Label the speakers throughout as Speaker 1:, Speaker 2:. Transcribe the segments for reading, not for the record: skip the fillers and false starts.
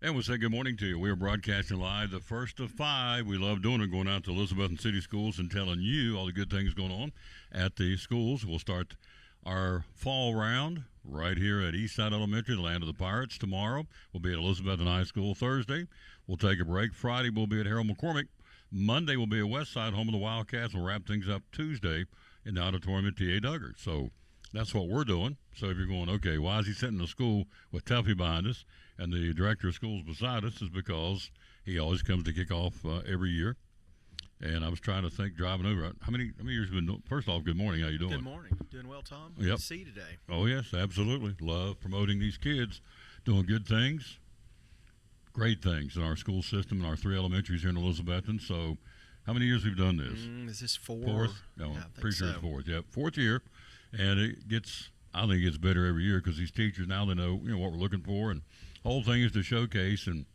Speaker 1: And we'll say good morning to you. We are broadcasting live the first of 5. We love doing it, going out to Elizabethton City Schools and telling you all the good things going on at the schools. We'll start our fall round right here at Eastside Elementary, the land of the Pirates. Tomorrow we'll be at Elizabethton High School. Thursday we'll take a break. Friday we'll be at Harold McCormick. Monday we'll be at Westside, home of the Wildcats. We'll wrap things up Tuesday in the auditorium at T.A. Duggar. So that's what we're doing. So if you're going, okay, why is he sitting in the school with Tuffy behind us and the director of schools beside us, is because he always comes to kick off every year. And I was trying to think, driving over, how many years have you been doing? First off, good morning. How you doing?
Speaker 2: Good morning. Doing well, Tom? Good
Speaker 1: Yep.
Speaker 2: to see you today.
Speaker 1: Oh, yes, absolutely. Love promoting these kids, doing good things, great things in our school system and our 3 elementaries here in Elizabethton. So how many years have we done this?
Speaker 2: Is this 4?
Speaker 1: Fourth? No,
Speaker 2: yeah,
Speaker 1: I'm pretty sure
Speaker 2: so.
Speaker 1: it's fourth. Yep, 4th year. And I think it gets better every year because these teachers now, they know, what we're looking for. And the whole thing is to showcase in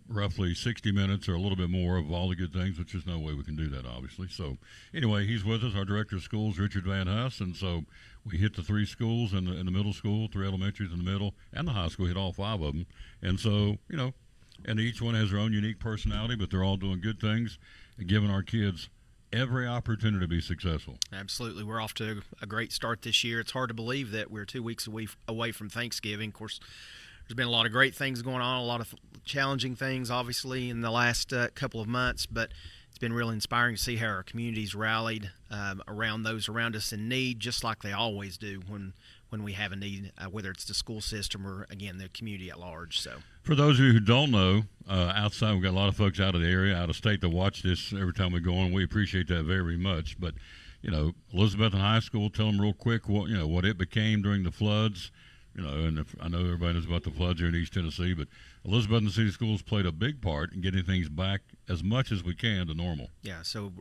Speaker 1: roughly 60 minutes or a little bit more of all the good things, which there's no way we can do that, obviously. So anyway, he's with us, our director of schools, Richard Van Huss. And so we hit the 3 schools in the middle school, 3 elementaries in the middle, and the high school, hit all 5 of them. And so, and each one has their own unique personality, but they're all doing good things and giving our kids every opportunity to be successful.
Speaker 2: Absolutely. We're off to a great start this year. It's hard to believe that we're 2 weeks away from Thanksgiving. Of course, there's been a lot of great things going on, a lot of challenging things, obviously, in the last couple of months, but it's been really inspiring to see how our community's rallied around those around us in need, just like they always do when we have a need, whether it's the school system or, again, the community at large. So,
Speaker 1: for those of you who don't know, outside, we've got a lot of folks out of the area, out of state, that watch this every time we go on. We appreciate that very much. But, Elizabethton High School, tell them real quick what it became during the floods. And I know everybody knows about the floods here in East Tennessee, but Elizabethton City Schools played a big part in getting things back as much as we can to normal.
Speaker 2: Yeah, so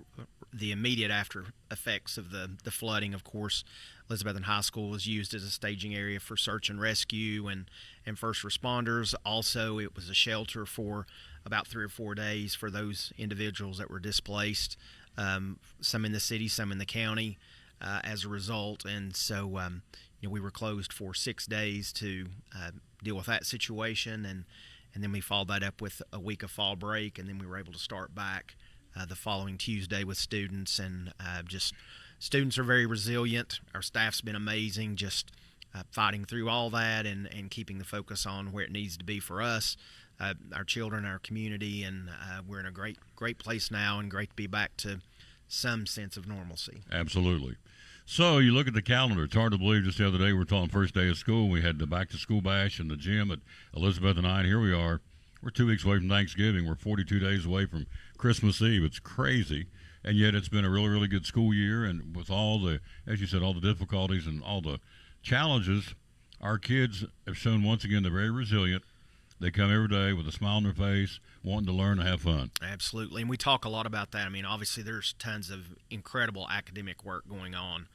Speaker 2: the immediate after effects of the flooding, of course, Elizabethton High School was used as a staging area for search and rescue and first responders. Also, it was a shelter for about 3 or 4 days for those individuals that were displaced, some in the city, some in the county, as a result. And so we were closed for 6 days to deal with that situation, and then we followed that up with a week of fall break, and then we were able to start back the following Tuesday with students. And just students are very resilient. Our staff's been amazing, just fighting through all that and keeping the focus on where it needs to be for us, our children, our community, and we're in a great place now, and great to be back to some sense of normalcy.
Speaker 1: Absolutely. So you look at the calendar. It's hard to believe. Just the other day we were talking first day of school. We had the back-to-school bash in the gym at Elizabeth and I, and here we are. We're 2 weeks away from Thanksgiving. We're 42 days away from Christmas Eve. It's crazy, and yet it's been a really, really good school year. And with all the, as you said, all the difficulties and all the challenges, our kids have shown once again they're very resilient. They come every day with a smile on their face, wanting to learn and have fun.
Speaker 2: Absolutely. And we talk a lot about that. I mean, obviously there's tons of incredible academic work going on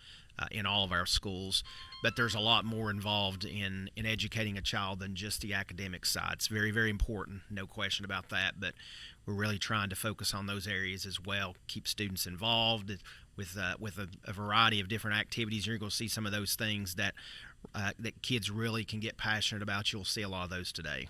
Speaker 2: in all of our schools, but there's a lot more involved in educating a child than just the academic side. It's very, very important, no question about that, but we're really trying to focus on those areas as well, keep students involved with a variety of different activities. You're going to see some of those things that kids really can get passionate about. You'll see a lot of those today.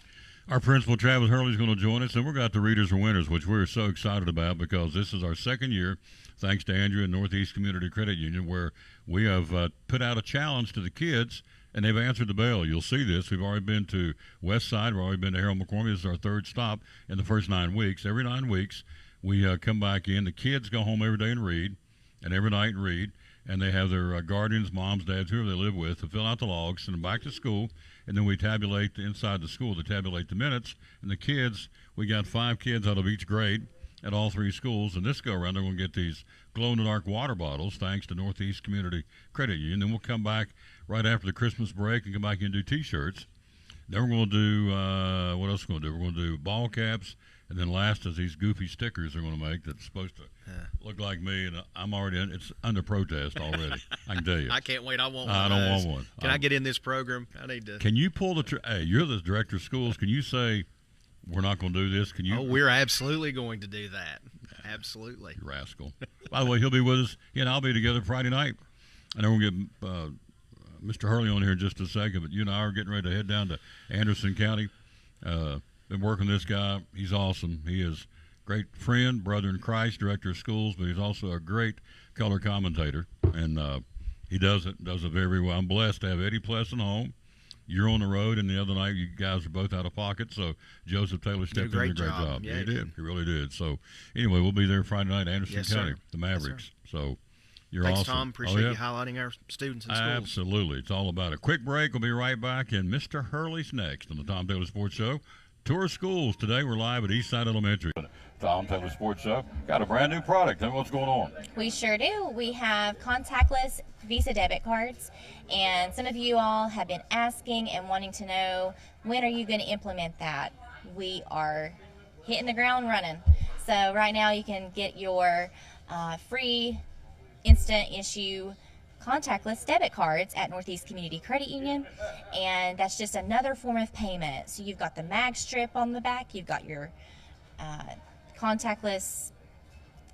Speaker 1: Our principal, Travis Hurley, is going to join us, and we've got the Readers are Winners, which we're so excited about because this is our second year, thanks to Andrew and Northeast Community Credit Union, where we have put out a challenge to the kids, and they've answered the bell. You'll see this. We've already been to Westside. We've already been to Harold McCormick. This is our 3rd stop in the first 9 weeks. Every 9 weeks, we come back in. The kids go home every day and read, and every night and read. And they have their guardians, moms, dads, whoever they live with, to fill out the logs, send them back to school, and then we tabulate inside the school. They tabulate the minutes, and the kids, we got 5 kids out of each grade at all 3 schools, and this go-around they're going to get these glow-in-the-dark water bottles, thanks to Northeast Community Credit Union. Then we'll come back right after the Christmas break and come back and do T-shirts. Then we're going to do, what else are we going to do? We're going to do ball caps, and then last is these goofy stickers they're going to make that's supposed to look like me, and I'm already in. It's under protest already. I can tell you.
Speaker 2: I can't wait. I want one.
Speaker 1: I don't want one.
Speaker 2: Can I get in this program? I need to.
Speaker 1: Can you pull the hey, you're the director of schools. Can you say we're not going to do this? Can you?
Speaker 2: Oh, we're absolutely going to do that. Absolutely.
Speaker 1: You rascal. By the way, he'll be with us. He and I'll be together Friday night. And then we'll get Mr. Hurley on here in just a second. But you and I are getting ready to head down to Anderson County Been working this guy. He's awesome. He is great friend, brother in Christ, director of schools, but he's also a great color commentator, and he does it very well. I'm blessed to have Eddie Plesson home. You're on the road, and the other night you guys are both out of pocket, so Joseph Taylor stepped in and did a great job.
Speaker 2: Yeah,
Speaker 1: he did. He really did. So, anyway, we'll be there Friday night, Anderson County, the Mavericks. So, you're
Speaker 2: Thanks,
Speaker 1: awesome.
Speaker 2: Tom. Appreciate you highlighting our students in schools.
Speaker 1: Absolutely. It's all about it. Quick break. We'll be right back, and Mr. Hurley's next on the Tom Taylor Sports Show. Tour schools. Today we're live at Eastside Elementary. Tom Taylor Sports Show. Got a brand new product. Tell me what's going on.
Speaker 3: We sure do. We have contactless Visa debit cards, and some of you all have been asking and wanting to know, when are you going to implement that? We are hitting the ground running. So right now you can get your free instant issue contactless debit cards at Northeast Community Credit Union, and that's just another form of payment. So you've got the mag strip on the back, you've got your contactless,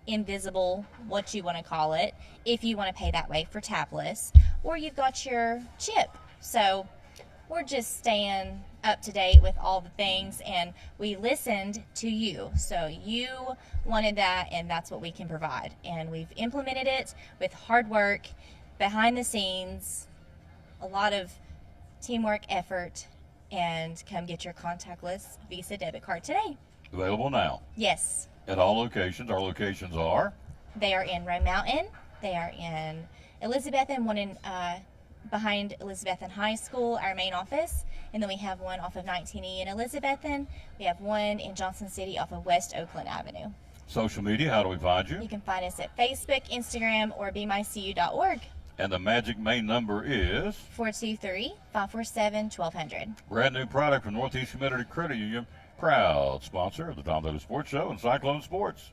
Speaker 3: invisible, what you want to call it, if you want to pay that way for tabless, or you've got your chip. So we're just staying up to date with all the things, and we listened to you. So you wanted that, and that's what we can provide, and we've implemented it with hard work behind the scenes, a lot of teamwork, effort, and come get your contactless Visa debit card today.
Speaker 1: Available now.
Speaker 3: Yes.
Speaker 1: At all locations. Our locations are?
Speaker 3: They are in Rome Mountain. They are in Elizabethton, one in behind Elizabethton High School, our main office. And then we have one off of 19E in Elizabethton. We have one in Johnson City off of West Oakland Avenue.
Speaker 1: Social media, how do we find you?
Speaker 3: You can find us at Facebook, Instagram, or bemycu.org.
Speaker 1: And the magic main number is?
Speaker 3: 423-547-1200.
Speaker 1: Brand new product from Northeast Community Credit Union. Proud sponsor of the Tom Taylor Sports Show and Cyclone Sports.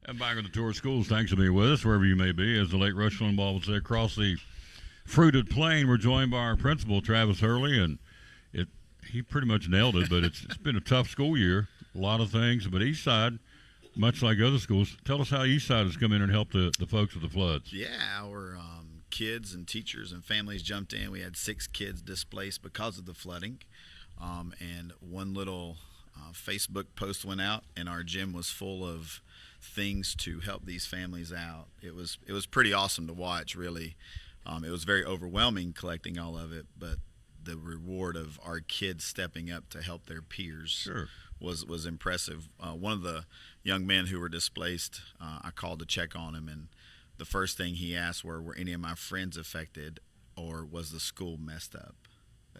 Speaker 1: And back on the tour of schools, thanks for being with us, wherever you may be. As the late Rush Limbaugh would say, across the fruited plain, we're joined by our principal, Travis Hurley, and he pretty much nailed it, but it's been a tough school year, a lot of things. But Eastside, much like other schools, tell us how Eastside has come in and helped the folks with the floods.
Speaker 4: Yeah, our kids and teachers and families jumped in. We had 6 kids displaced because of the flooding, and one little Facebook post went out, and our gym was full of things to help these families out. It was pretty awesome to watch, really. It was very overwhelming collecting all of it, but the reward of our kids stepping up to help their peers was impressive. One of the young men who were displaced, I called to check on him, and the first thing he asked were any of my friends affected, or was the school messed up?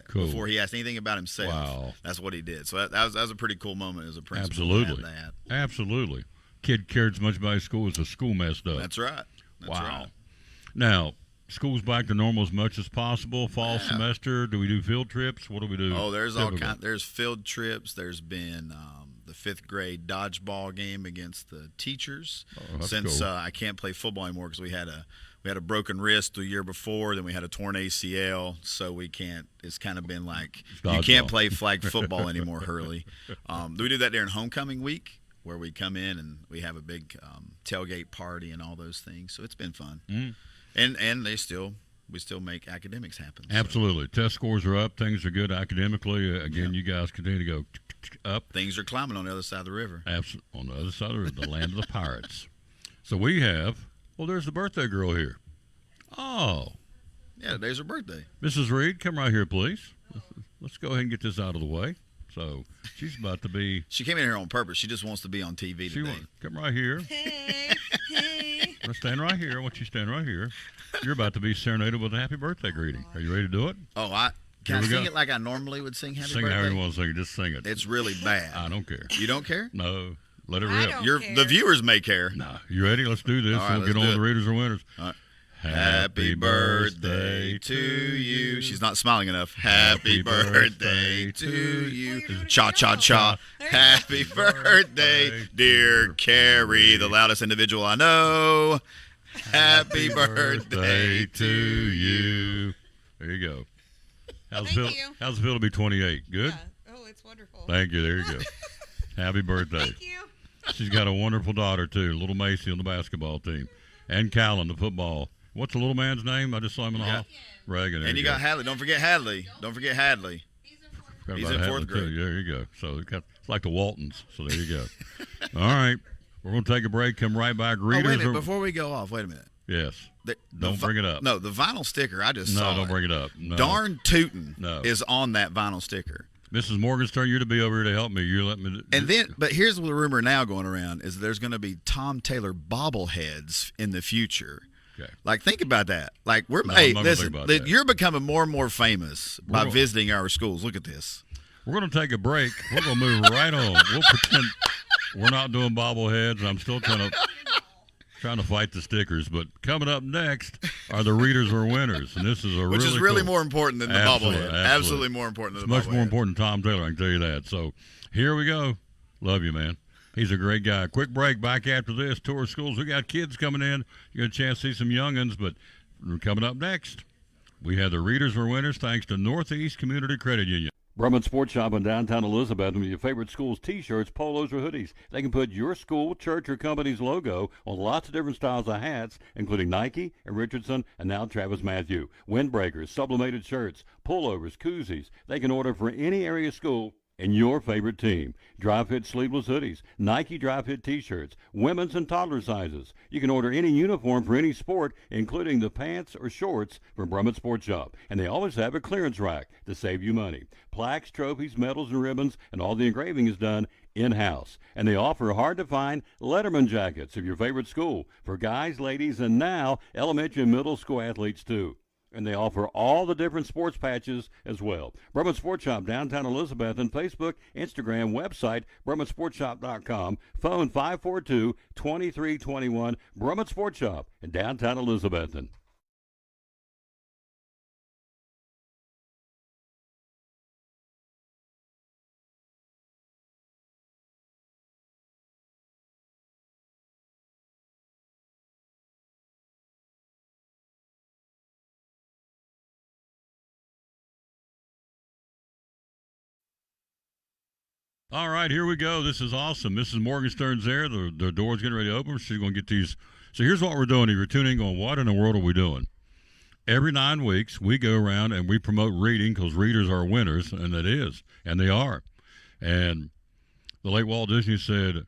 Speaker 1: Cool.
Speaker 4: Before he asked anything about himself.
Speaker 1: Wow.
Speaker 4: That's what he did. So that was a pretty cool moment as a principal.
Speaker 1: Absolutely.
Speaker 4: To have that.
Speaker 1: Absolutely. Kid cared as much about his school as the school messed up.
Speaker 4: That's right.
Speaker 1: Wow.
Speaker 4: Right.
Speaker 1: Now, school's back to normal as much as possible. Fall semester, do we do field trips? What do we do?
Speaker 4: Oh, there's all kind. There's field trips. There's been the 5th grade dodgeball game against the teachers. Since
Speaker 1: cool.
Speaker 4: I can't play football anymore because we had a broken wrist the year before, then we had a torn ACL, so we can't. It's kind of been like you can't play flag football anymore, Hurley. We do that during homecoming week, where we come in and we have a big tailgate party and all those things. So it's been fun, and we still make academics happen.
Speaker 1: Absolutely, test scores are up, things are good academically. Again, you guys continue to go up.
Speaker 4: Things are climbing on the other side of the river.
Speaker 1: On the other side of the river, the land of the pirates. So we have. Well, there's the birthday girl here. Oh.
Speaker 4: Yeah, today's her birthday.
Speaker 1: Mrs. Reed, come right here, please. Let's go ahead and get this out of the way. So she's about to be.
Speaker 4: She came in here on purpose. She just wants to be on TV today.
Speaker 1: Come right here.
Speaker 5: Hey.
Speaker 1: Let's stand right here. I want you to stand right here. You're about to be serenaded with a happy birthday greeting. Are you ready to do it?
Speaker 4: Oh, can I sing it like I normally would sing happy birthday?
Speaker 1: Sing it however you want to sing it. Just sing it.
Speaker 4: It's really bad.
Speaker 1: I don't care.
Speaker 4: You don't care?
Speaker 1: No. Let it
Speaker 5: I
Speaker 1: rip.
Speaker 5: don't care.
Speaker 4: The viewers may care.
Speaker 1: No. You ready? Let's do this.
Speaker 4: All right,
Speaker 1: we'll get on with the readers or winners.
Speaker 4: All right. Happy birthday to you. She's not smiling enough. Happy birthday to you. Cha cha cha. Happy birthday, dear Carrie, the loudest individual I know. Happy birthday
Speaker 1: to you. There you go. How's
Speaker 5: Thank
Speaker 1: it
Speaker 5: you.
Speaker 1: feel to be 28? Good?
Speaker 5: Yeah. Oh, it's wonderful.
Speaker 1: Thank you. There you go. Happy birthday.
Speaker 5: Thank you.
Speaker 1: She's got a wonderful daughter, too, little Macy on the basketball team. And Callan, the football. What's the little man's name? I just saw him in the hall. Reagan.
Speaker 4: And you got Hadley. Don't forget Hadley.
Speaker 1: Forgot
Speaker 4: He's
Speaker 1: about
Speaker 4: in
Speaker 1: Hadley,
Speaker 4: fourth grade.
Speaker 1: too. There you go. So it's like the Waltons. So there you go. All right. We're going to take a break. Come right back.
Speaker 4: Oh, wait a
Speaker 1: Readers
Speaker 4: minute.
Speaker 1: are...
Speaker 4: Before we go off, wait a minute.
Speaker 1: Yes. Don't
Speaker 4: vi-
Speaker 1: bring it up.
Speaker 4: No, the vinyl sticker, I just saw
Speaker 1: No, don't
Speaker 4: it.
Speaker 1: bring it up. No.
Speaker 4: Darn tootin'
Speaker 1: No.
Speaker 4: is on that vinyl sticker.
Speaker 1: Mrs. Morgenstern, you're to be over here to help me. You let me.
Speaker 4: And then, but here's the rumor now going around is there's going to be Tom Taylor bobbleheads in the future.
Speaker 1: Okay.
Speaker 4: Like, think about that. Like,
Speaker 1: No,
Speaker 4: hey,
Speaker 1: I'm not gonna
Speaker 4: listen,
Speaker 1: think about that.
Speaker 4: you're becoming more and more famous by
Speaker 1: We're-
Speaker 4: visiting our schools. Look at this.
Speaker 1: We're going to take a break. We're going to move right on. We'll pretend we're not doing bobbleheads. I'm still trying to fight the stickers. But coming up next are the readers or winners, and this is
Speaker 4: Which is really
Speaker 1: cool.
Speaker 4: more important than the
Speaker 1: Absolutely,
Speaker 4: bobblehead.
Speaker 1: absolutely.
Speaker 4: Absolutely more important than
Speaker 1: It's
Speaker 4: the
Speaker 1: much more
Speaker 4: bobblehead.
Speaker 1: important than Tom Taylor, I can tell you that. So here we go. Love you, man. He's a great guy. Quick break. Back after this. Tour of schools. We got kids coming in. You get a chance to see some youngins, but coming up next, we have the readers or winners thanks to Northeast Community Credit Union. Brumman Sports Shop in downtown Elizabeth with your favorite school's T-shirts, polos, or hoodies. They can put your school, church, or company's logo on lots of different styles of hats, including Nike and Richardson and now Travis Matthew. Windbreakers, sublimated shirts, pullovers, koozies. They can order for any area school and your favorite team. Dry-fit sleeveless hoodies, Nike dry-fit T-shirts, women's and toddler sizes. You can order any uniform for any sport, including the pants or shorts from Brumman Sports Shop. And they always have a clearance rack to save you money. Plaques, trophies, medals, and ribbons, and all the engraving is done in-house. And they offer hard-to-find Letterman jackets of your favorite school for guys, ladies, and now elementary and middle school athletes too. And they offer all the different sports patches as well. Brumman Sports Shop, downtown Elizabeth, and Facebook, Instagram, website, BrummanSportsShop.com, phone 542-2321, Brumman Sports Shop in downtown Elizabethton. All right, here we go. This is awesome. Mrs. Morgenstern's there. The door's getting ready to open. She's going to get these. So here's what we're doing. If you're tuning on, what in the world are we doing? Every 9 weeks, we go around and we promote reading because readers are winners, and it is, and they are. And the late Walt Disney said,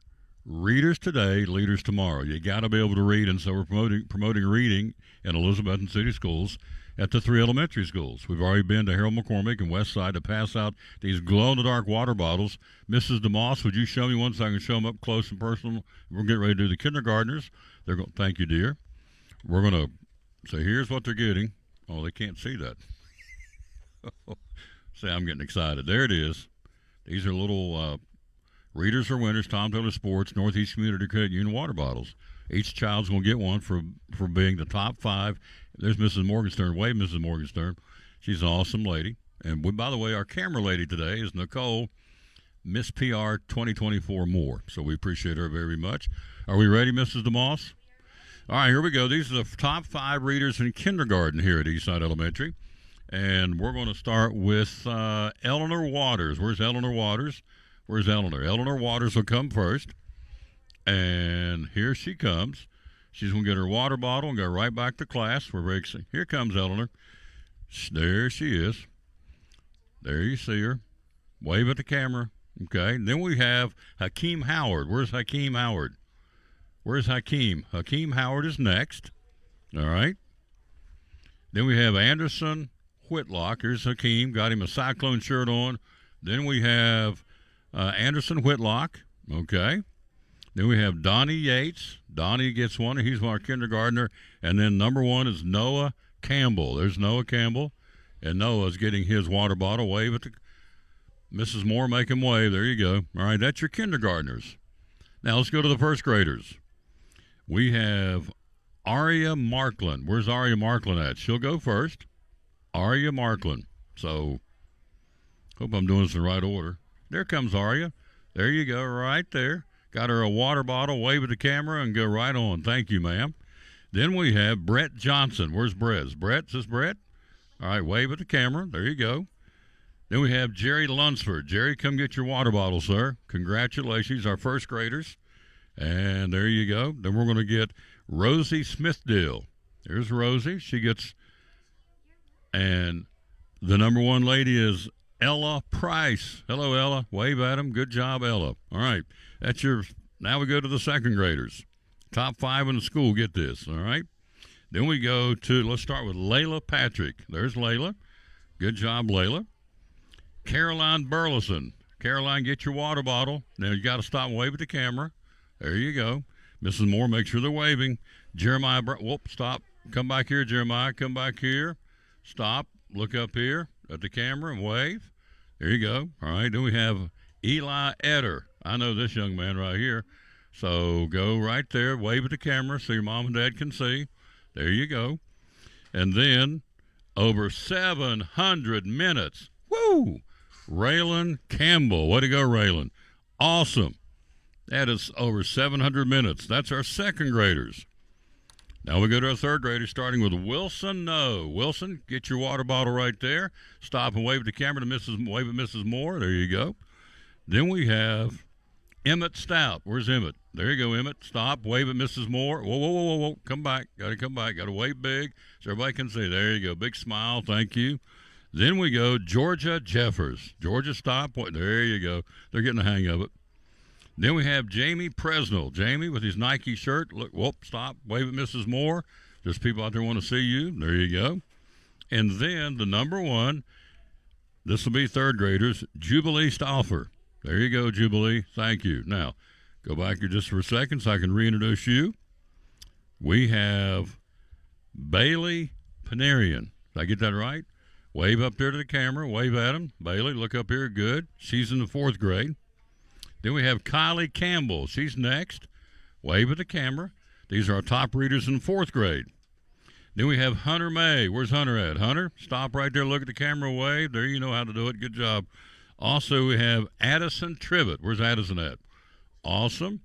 Speaker 1: readers today, leaders tomorrow. You got to be able to read, and so we're promoting reading in Elizabethton City Schools at the 3 elementary schools. We've already been to Harold McCormick and Westside to pass out these glow-in-the-dark water bottles. Mrs. DeMoss, would you show me one so I can show them up close and personal? We're getting ready to do the kindergartners. They're going. Thank you, dear. We're going to. So here's what they're getting. Oh, they can't see that. See, I'm getting excited. There it is. These are little readers or winners, Tom Taylor Sports, Northeast Community Credit Union water bottles. Each child's going to get one for being the top 5. There's Mrs. Morgenstern. Wave, Mrs. Morgenstern. She's an awesome lady. And by the way, our camera lady today is Nicole, Miss PR 2024 More. So we appreciate her very much. Are we ready, Mrs. DeMoss? All right, here we go. These are the top 5 readers in kindergarten here at Eastside Elementary. And we're going to start with Eleanor Waters. Where's Eleanor Waters? Where's Eleanor? Eleanor Waters will come first. And here she comes. She's going to get her water bottle and go right back to class. We're very excited. Here comes Eleanor. There she is. There you see her. Wave at the camera. Okay. And then we have Hakeem Howard. Where's Hakeem Howard? Where's Hakeem? Hakeem Howard is next. All right. Then we have Anderson Whitlock. Here's Hakeem. Got him a Cyclone shirt on. Then we have Anderson Whitlock. Okay. Then we have Donnie Yates. Donnie gets one. He's our kindergartner. And then number 1 is Noah Campbell. There's Noah Campbell. And Noah's getting his water bottle. Wave at the Mrs. Moore, make him wave. There you go. All right, that's your kindergartners. Now let's go to the first graders. We have Aria Markland. Where's Aria Markland at? She'll go first. Aria Markland. So, hope I'm doing this in the right order. There comes Aria. There you go, right there. Got her a water bottle, wave at the camera, and go right on. Thank you, ma'am. Then we have Brett Johnson. Where's Brett? Is this Brett? All right, wave at the camera. There you go. Then we have Jerry Lunsford. Jerry, come get your water bottle, sir. Congratulations, our first graders. And there you go. Then we're going to get Rosie Smithdale. There's Rosie. She gets, and the number one lady is Ella Price. Hello, Ella. Wave at them. Good job, Ella. All right. That's your, now we go to the second graders. Top 5 in the school get this, all right? Then we go to, let's start with Layla Patrick. There's Layla. Good job, Layla. Caroline Burleson. Caroline, get your water bottle. Now you got to stop and wave at the camera. There you go. Mrs. Moore, make sure they're waving. Jeremiah, whoop, stop. Come back here, Jeremiah. Come back here. Stop. Look up here at the camera and wave. There you go. All right. Then we have Eli Eder. I know this young man right here. So go right there, wave at the camera so your mom and dad can see. There you go. And then over 700 minutes. Woo! Raylan Campbell. Way to go, Raylan. Awesome. That is over 700 minutes. That's our second graders. Now we go to our third graders, starting with Wilson No. Wilson, get your water bottle right there. Stop and wave at the camera to wave at Mrs. Moore. There you go. Then we have Emmett Stout. Where's Emmett? There you go, Emmett. Stop. Wave at Mrs. Moore. Whoa, whoa, whoa, whoa, whoa. Come back. Got to come back. Got to wave big so everybody can see. There you go. Big smile. Thank you. Then we go Georgia Jeffers. Georgia, stop. There you go. They're getting the hang of it. Then we have Jamie Presnell. Jamie with his Nike shirt. Look, whoop, stop. Wave at Mrs. Moore. There's people out there want to see you. There you go. And then the number one, this will be third graders, Jubilee Stauffer. There you go, Jubilee. Thank you. Now, go back here just for a second so I can reintroduce you. We have Bailey Panarian. Did I get that right? Wave up there to the camera. Wave at him. Bailey, look up here. Good. She's in the fourth grade. Then we have Kylie Campbell. She's next. Wave at the camera. These are our top readers in fourth grade. Then we have Hunter May. Where's Hunter at? Hunter, stop right there. Look at the camera. Wave. There, you know how to do it. Good job. Also, we have Addison Trivett. Where's Addison at? Awesome.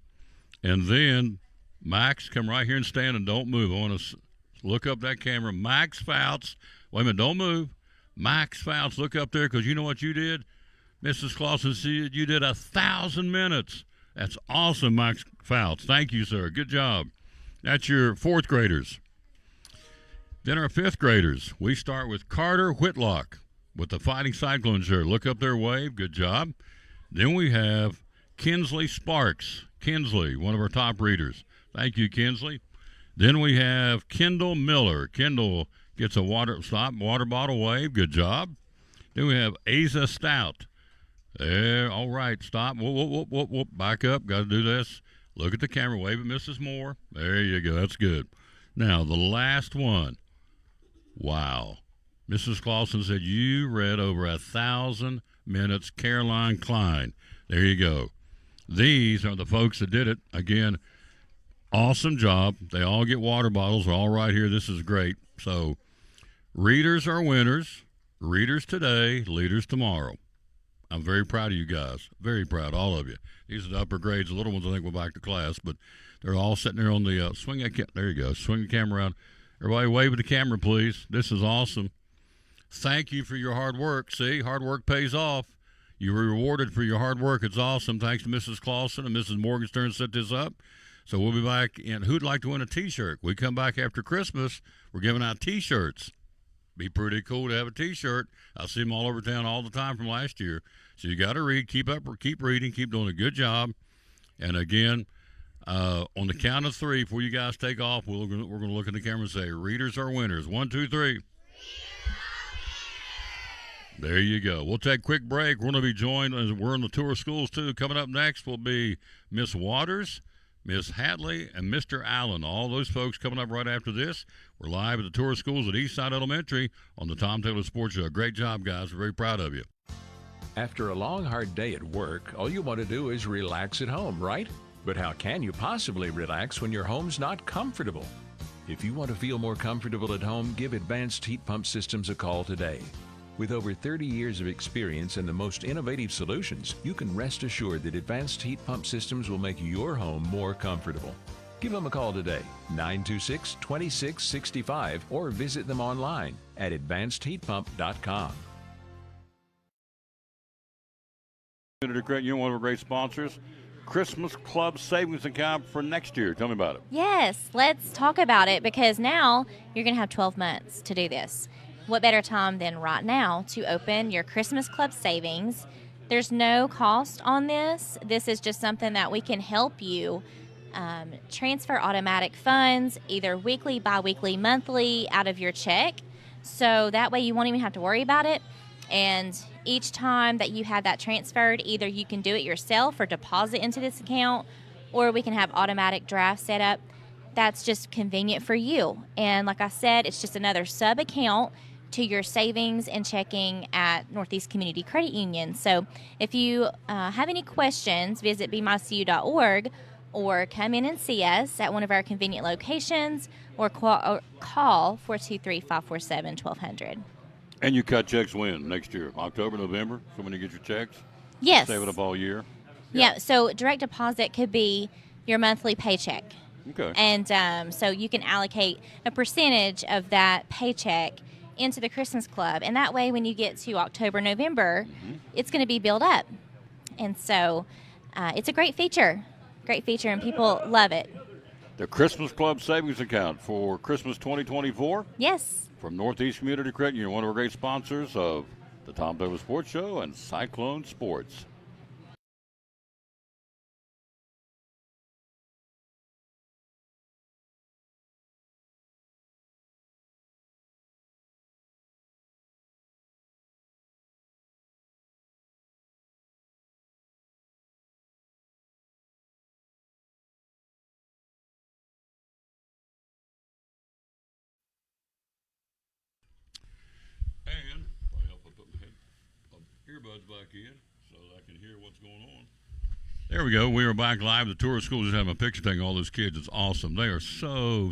Speaker 1: And then Max, come right here and stand and don't move. I want to look up that camera. Max Fouts. Wait a minute. Don't move. Max Fouts, look up there because you know what you did? Mrs. Clausen said you did 1,000 minutes. That's awesome, Max Fouts. Thank you, sir. Good job. That's your fourth graders. Then our fifth graders. We start with Carter Whitlock with the Fighting Cyclones shirt. Look up there, wave. Good job. Then we have Kinsley Sparks. Kinsley, one of our top readers. Thank you, Kinsley. Then we have Kendall Miller. Kendall gets a water bottle, wave. Good job. Then we have Asa Stout. There, all right, stop. Whoop, whoop, whoop, whoop, whoop. Back up. Got to do this. Look at the camera. Wave at Mrs. Moore. There you go. That's good. Now, the last one. Wow. Mrs. Clausen said you read over 1,000 minutes. Caroline Klein. There you go. These are the folks that did it. Again, awesome job. They all get water bottles. They're all right here. This is great. So, readers are winners. Readers today, leaders tomorrow. I'm very proud of you guys. Very proud, all of you. These are the upper grades. The little ones, I think, went back to class, but they're all sitting there on the swing. There you go. Swing the camera around. Everybody wave at the camera, please. This is awesome. Thank you for your hard work. See, hard work pays off. You were rewarded for your hard work. It's awesome. Thanks to Mrs. Clausen and Mrs. Morgenstern set this up. So we'll be back. And who'd like to win a T-shirt? We come back after Christmas. We're giving out T-shirts. Be pretty cool to have a T-shirt. I see them all over town all the time from last year. So you got to read, keep reading, keep doing a good job. And again, on the count of three, before you guys take off, we're going to look at the camera and say, readers are winners. 1, 2, 3. There you go. We'll take a quick break. We're going to be joined, as we're on the tour of schools too. Coming up next will be Miss Waters, Miss Hadley, and Mr. Allen. All those folks coming up right after this. We're live at the tour of schools at Eastside Elementary on the Tom Taylor Sports Show. Great job, guys. We're very proud of you.
Speaker 5: After a long, hard day at work, all you want to do is relax at home, right? But how can you possibly relax when your home's not comfortable? If you want to feel more comfortable at home, give Advanced Heat Pump Systems a call today. With over 30 years of experience and the most innovative solutions, you can rest assured that Advanced Heat Pump Systems will make your home more comfortable. Give them a call today, 926-2665, or visit them online at advancedheatpump.com.
Speaker 1: Community Credit Union, one of our great sponsors. Christmas Club Savings Account for next year. Tell me about it.
Speaker 3: Yes, let's talk about it because now you're going to have 12 months to do this. What better time than right now to open your Christmas Club savings? There's no cost on this. This is just something that we can help you transfer automatic funds, either weekly, bi-weekly, monthly, out of your check. So that way you won't even have to worry about it. And each time that you have that transferred, either you can do it yourself or deposit into this account, or we can have automatic draft set up. That's just convenient for you. And like I said, it's just another sub account to your savings and checking at Northeast Community Credit Union. So if you have any questions, visit bemycu.org or come in and see us at one of our convenient locations or call 423-547-1200.
Speaker 1: And you cut checks when? Next year? October, November? So when you get your checks?
Speaker 3: Yes.
Speaker 1: Save it up all year?
Speaker 3: Yeah, so direct deposit could be your monthly paycheck.
Speaker 1: Okay.
Speaker 3: And so you can allocate a percentage of that paycheck into the Christmas Club. And that way, when you get to October, November, it's going to be built up. And so it's a great feature, and people love it.
Speaker 1: The Christmas Club Savings Account for Christmas 2024?
Speaker 3: Yes.
Speaker 1: From Northeast Community Credit Union, one of our great sponsors of the Tom Douglas Sports Show and Cyclone Sports. And I help put my earbuds back in so that I can hear what's going on. There we go. We are back live. The tour of school just having a picture taking all those kids. It's awesome. They are so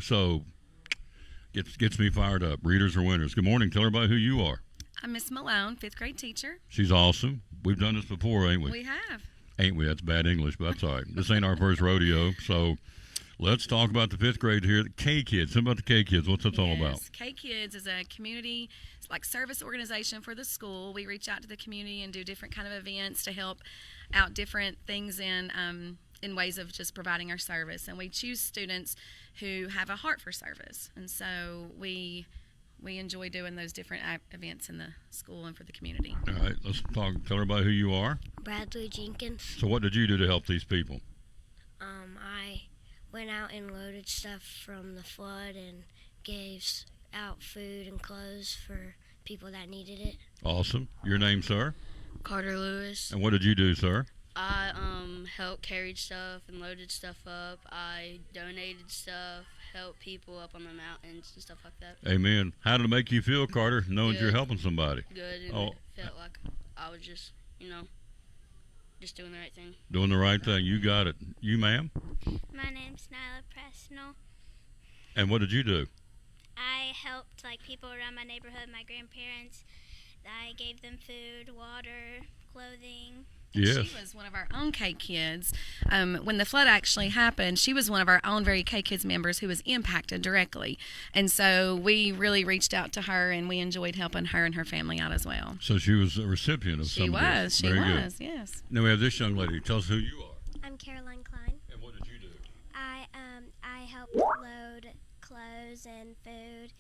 Speaker 1: gets me fired up. Readers are winners. Good morning. Tell everybody who you are.
Speaker 6: I'm Miss Malone, 5th grade teacher.
Speaker 1: She's awesome. We've done this before, ain't we?
Speaker 6: We have.
Speaker 1: Ain't we? That's bad English, but that's all right. This ain't our first rodeo. So let's talk about the 5th grade here. The K Kids. Tell me about the K Kids. What's that all about?
Speaker 6: K Kids is a community service organization for the school. We reach out to the community and do different kind of events to help out different things in ways of just providing our service. And we choose students who have a heart for service. And so we enjoy doing those different events in the school and for the community.
Speaker 1: All right, let's talk. Tell everybody who you are.
Speaker 7: Bradley Jenkins.
Speaker 1: So what did you do to help these people?
Speaker 7: I went out and loaded stuff from the flood and gave out food and clothes for people that needed it.
Speaker 1: Awesome. Your name, sir?
Speaker 8: Carter Lewis.
Speaker 1: And what did you do, sir?
Speaker 8: I helped carry stuff and loaded stuff up. I donated stuff, helped people up on the mountains and stuff like that.
Speaker 1: Amen. How did it make you feel, Carter, knowing you're helping somebody?
Speaker 8: Good. And it felt like I was just doing the right thing.
Speaker 1: Doing the right thing. You got it. You, ma'am?
Speaker 9: My name's Nyla Presnell.
Speaker 1: And what did you do?
Speaker 9: I helped people around my neighborhood, my grandparents. I gave them food, water, clothing.
Speaker 1: Yes.
Speaker 6: She was one of our own K Kids. When the flood actually happened, she was one of our own very K Kids members who was impacted directly. And so we really reached out to her, and we enjoyed helping her and her family out as well.
Speaker 1: So she was a recipient of some of this.
Speaker 6: She was, yes.
Speaker 1: Now we have this young lady. Tell us who you are.
Speaker 9: I'm Caroline Klein.
Speaker 1: And what did you do?
Speaker 9: I helped load clothes and food,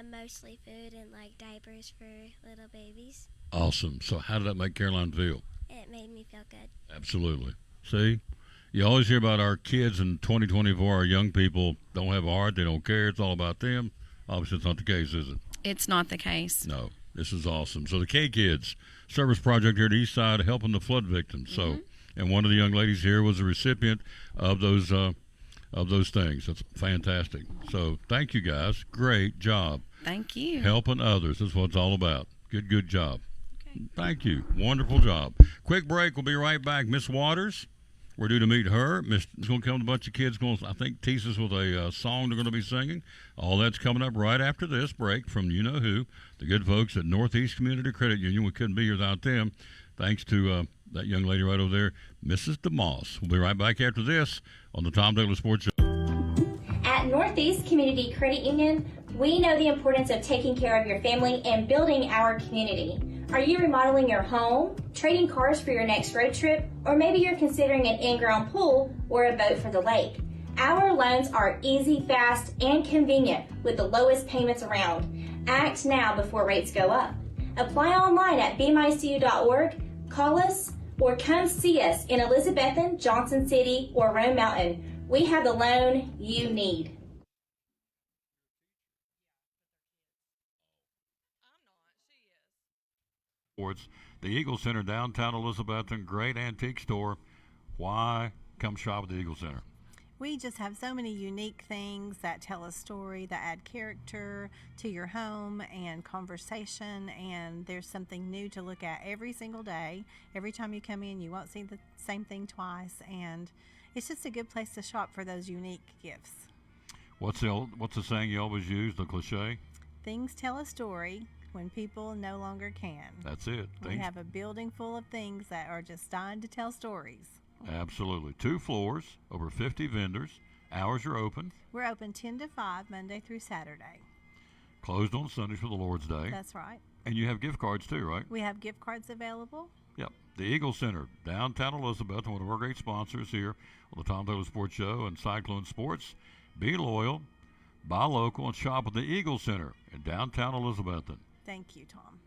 Speaker 9: mostly food and diapers for little babies.
Speaker 1: Awesome. So how did that make Caroline feel?
Speaker 9: It made me feel good.
Speaker 1: Absolutely. See, you always hear about our kids in 2024, our young people don't have a heart, they don't care, it's all about them. Obviously, it's not the case, is it?
Speaker 6: It's not the case.
Speaker 1: No. This is awesome. So the K Kids service project here at Eastside helping the flood victims. So, and one of the young ladies here was a recipient of those things. That's fantastic. So thank you guys. Great job.
Speaker 6: Thank you.
Speaker 1: Helping others. That's what it's all about. Good job. Thank you. Wonderful job. Quick break. We'll be right back. Miss Waters, We're due to meet her. Miss going to come with a bunch of kids going, I think, tease us with a song they're going to be singing. All that's coming up right after this break from you know who, the good folks at Northeast Community Credit Union. We couldn't be here without them. Thanks to that young lady right over there, Mrs. DeMoss. We'll be right back after this on the Tom Douglas Sports Show.
Speaker 3: At Northeast Community Credit Union, we know the importance of taking care of your family and building our community. Are you remodeling your home, trading cars for your next road trip, or maybe you're considering an in-ground pool or a boat for the lake? Our loans are easy, fast, and convenient with the lowest payments around. Act now before rates go up. Apply online at bmycu.org, call us, or come see us in Elizabethton, Johnson City, or Rome Mountain. We have the loan you need.
Speaker 1: Sports, the Eagle Center, downtown Elizabethton, great antique store. Why come shop at the Eagle Center?
Speaker 10: We just have so many unique things that tell a story, that add character to your home and conversation, and there's something new to look at every single day. Every time you come in, you won't see the same thing twice, and it's just a good place to shop for those unique gifts.
Speaker 1: What's the saying you always use, the cliche?
Speaker 10: Things tell a story when people no longer can.
Speaker 1: That's it.
Speaker 10: We have a building full of things that are just designed to tell stories.
Speaker 1: Absolutely. 2 floors, over 50 vendors. Hours are open.
Speaker 10: We're open 10 to 5, Monday through Saturday.
Speaker 1: Closed on Sundays for the Lord's Day.
Speaker 10: That's right.
Speaker 1: And you have gift cards too, right?
Speaker 10: We have gift cards available.
Speaker 1: Yep. The Eagle Center, downtown Elizabeth, one of our great sponsors here on the Tom Douglas Sports Show and Cyclone Sports. Be loyal, buy local, and shop at the Eagle Center in downtown Elizabethton.
Speaker 10: Thank you, Tom.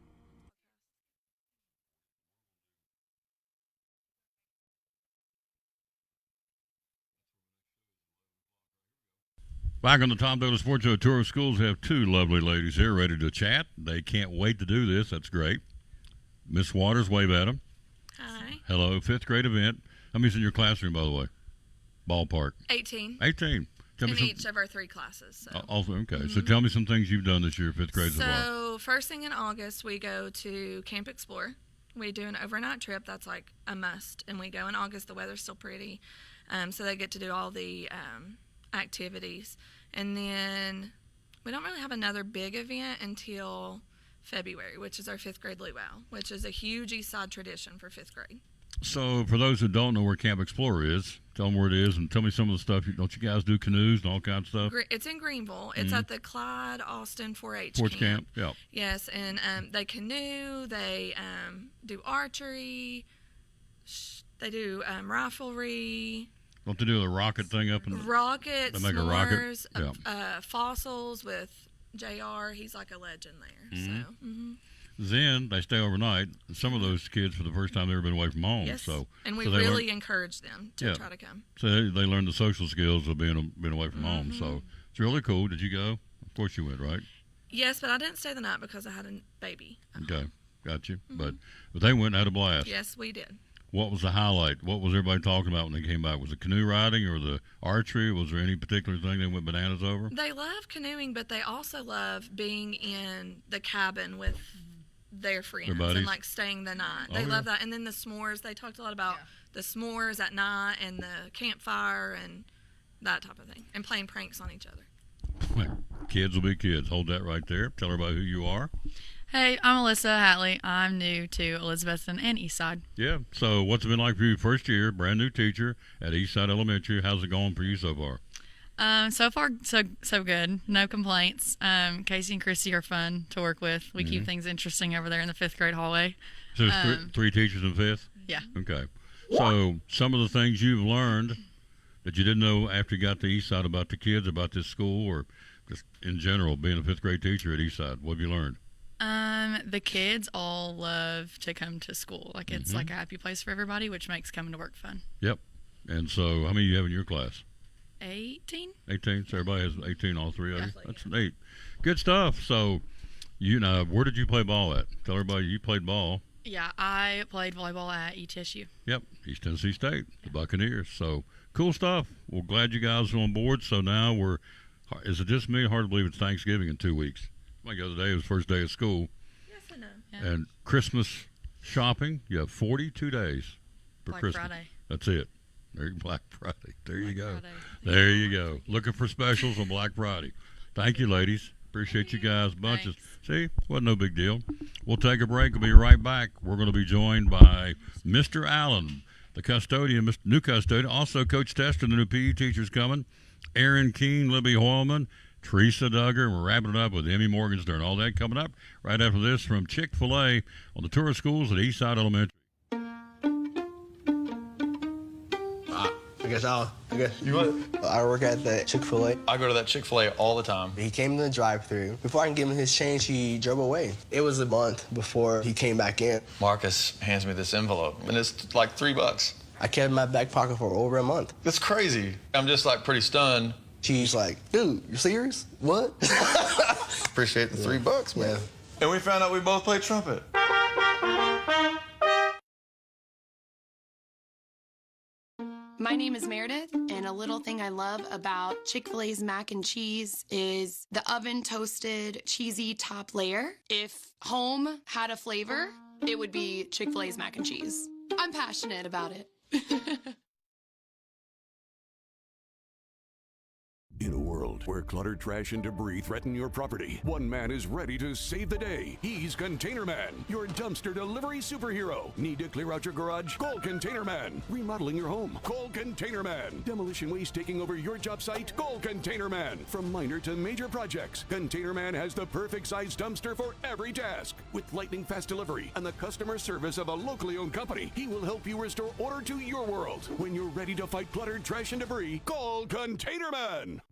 Speaker 1: Back on the Tom Douglas Sports Show, Tour of Schools have 2 lovely ladies here ready to chat. They can't wait to do this. That's great. Miss Waters, wave at them.
Speaker 11: Hi.
Speaker 1: Hello, 5th grade event. How many's in your classroom, by the way? Ballpark.
Speaker 11: 18.
Speaker 1: 18. Tell
Speaker 11: in
Speaker 1: me
Speaker 11: each of our 3 classes. So.
Speaker 1: Also, okay. So tell me some things you've done this year, 5th grade so far.
Speaker 11: So first thing in August, we go to Camp Explore. We do an overnight trip. That's like a must. And we go in August. The weather's still pretty. So they get to do all the activities. And then we don't really have another big event until February, which is our 5th grade luau, which is a huge East Side tradition for 5th grade.
Speaker 1: So for those who don't know where Camp Explorer is, tell them where it is and tell me some of the stuff. Don't you guys do canoes and all kinds of stuff?
Speaker 11: It's in Greenville. It's at the Clyde Austin 4-H
Speaker 1: camp. Yeah.
Speaker 11: Yes, and they canoe, they do archery, they do riflery.
Speaker 1: Don't they do the rocket thing up in the
Speaker 11: rocket?
Speaker 1: They make
Speaker 11: s'mores,
Speaker 1: a rocket. Yeah.
Speaker 11: Fossils with JR. He's like a legend there.
Speaker 1: Mm-hmm.
Speaker 11: So. Mm-hmm.
Speaker 1: Then they stay overnight. Some of those kids, for the first time, they've ever been away from home.
Speaker 11: Yes. And we
Speaker 1: so
Speaker 11: really encourage them to try to come.
Speaker 1: So they learn the social skills of being away from home. So it's really cool. Did you go? Of course you went, right?
Speaker 11: Yes, but I didn't stay the night because I had a baby.
Speaker 1: Okay, got you. But they went and had a blast.
Speaker 11: Yes, we did.
Speaker 1: What was the highlight? What was everybody talking about when they came back? Was it canoe riding or the archery? Was there any particular thing they went bananas over?
Speaker 11: They love canoeing, but they also love being in the cabin with their friends and like staying the night. They love that. And then the s'mores. They talked a lot about the s'mores at night and the campfire and that type of thing, and playing pranks on each other.
Speaker 1: Kids will be kids. Hold that right there. Tell everybody who you are.
Speaker 12: Hey, I'm Alyssa Hatley. I'm new to Elizabethton and Eastside.
Speaker 1: Yeah. So what's it been like for you first year, brand new teacher at Eastside Elementary? How's it going for you so far?
Speaker 12: So far, so good. No complaints. Casey and Christy are fun to work with. We keep things interesting over there in the 5th grade hallway.
Speaker 1: So there's 3 teachers in 5th?
Speaker 12: Yeah.
Speaker 1: Okay. So some of the things you've learned that you didn't know after you got to Eastside about the kids, about this school, or just in general, being a 5th grade teacher at Eastside, what have you learned?
Speaker 12: The kids all love to come to school. Like it's like a happy place for everybody, which makes coming to work fun.
Speaker 1: Yep. And so how many do you have in your class?
Speaker 12: 18.
Speaker 1: 18. So everybody has 18, all 3 of you? That's neat. Good stuff. So, where did you play ball at? Tell everybody you played ball.
Speaker 12: Yeah, I played volleyball at ETSU.
Speaker 1: Yep, East Tennessee State, the Buccaneers. So, cool stuff. Well, glad you guys are on board. So now is it just me? Hard to believe it's Thanksgiving in 2 weeks. Like the other day, it was the first day of school.
Speaker 11: Yes, I know.
Speaker 12: Yeah.
Speaker 1: And Christmas shopping, you have 42 days for
Speaker 12: Black
Speaker 1: Christmas.
Speaker 12: Friday.
Speaker 1: That's it. Black Friday. There you go.
Speaker 12: Friday.
Speaker 1: There you go. Looking for specials on Black Friday. Thank you, ladies. Appreciate you guys bunches. See, wasn't no big deal. We'll take a break. We'll be right back. We're going to be joined by Mr. Allen, the custodian, new custodian. Also, Coach Tester, the new PE teacher's coming. Aaron Keene, Libby Hoylman, Teresa Duggar. We're wrapping it up with Emmy Morgenstern. All that coming up right after this from Chick-fil-A on the tour of schools at Eastside Elementary.
Speaker 13: I work at the Chick-fil-A.
Speaker 14: I go to that Chick-fil-A all the time.
Speaker 13: He came to the drive-thru. Before I can give him his change, he drove away. It was a month before he came back in.
Speaker 14: Marcus hands me this envelope, and it's like $3.
Speaker 13: I kept it in my back pocket for over a month.
Speaker 14: That's crazy. I'm just like pretty stunned.
Speaker 13: She's like, dude, you serious? What?
Speaker 14: Appreciate the $3, man.
Speaker 13: Yeah.
Speaker 14: And we found out we both play trumpet.
Speaker 15: My name is Meredith, and a little thing I love about Chick-fil-A's mac and cheese is the oven-toasted, cheesy top layer. If home had a flavor, it would be Chick-fil-A's mac and cheese. I'm passionate about it.
Speaker 16: In a world where clutter, trash, and debris threaten your property, one man is ready to save the day. He's Container Man, your dumpster delivery superhero. Need to clear out your garage? Call Container Man. Remodeling your home? Call Container Man. Demolition waste taking over your job site? Call Container Man. From minor to major projects, Container Man has the perfect size dumpster for every task. With lightning fast delivery and the customer service of a locally owned company, he will help you restore order to your world. When you're ready to fight clutter, trash, and debris, call Container Man.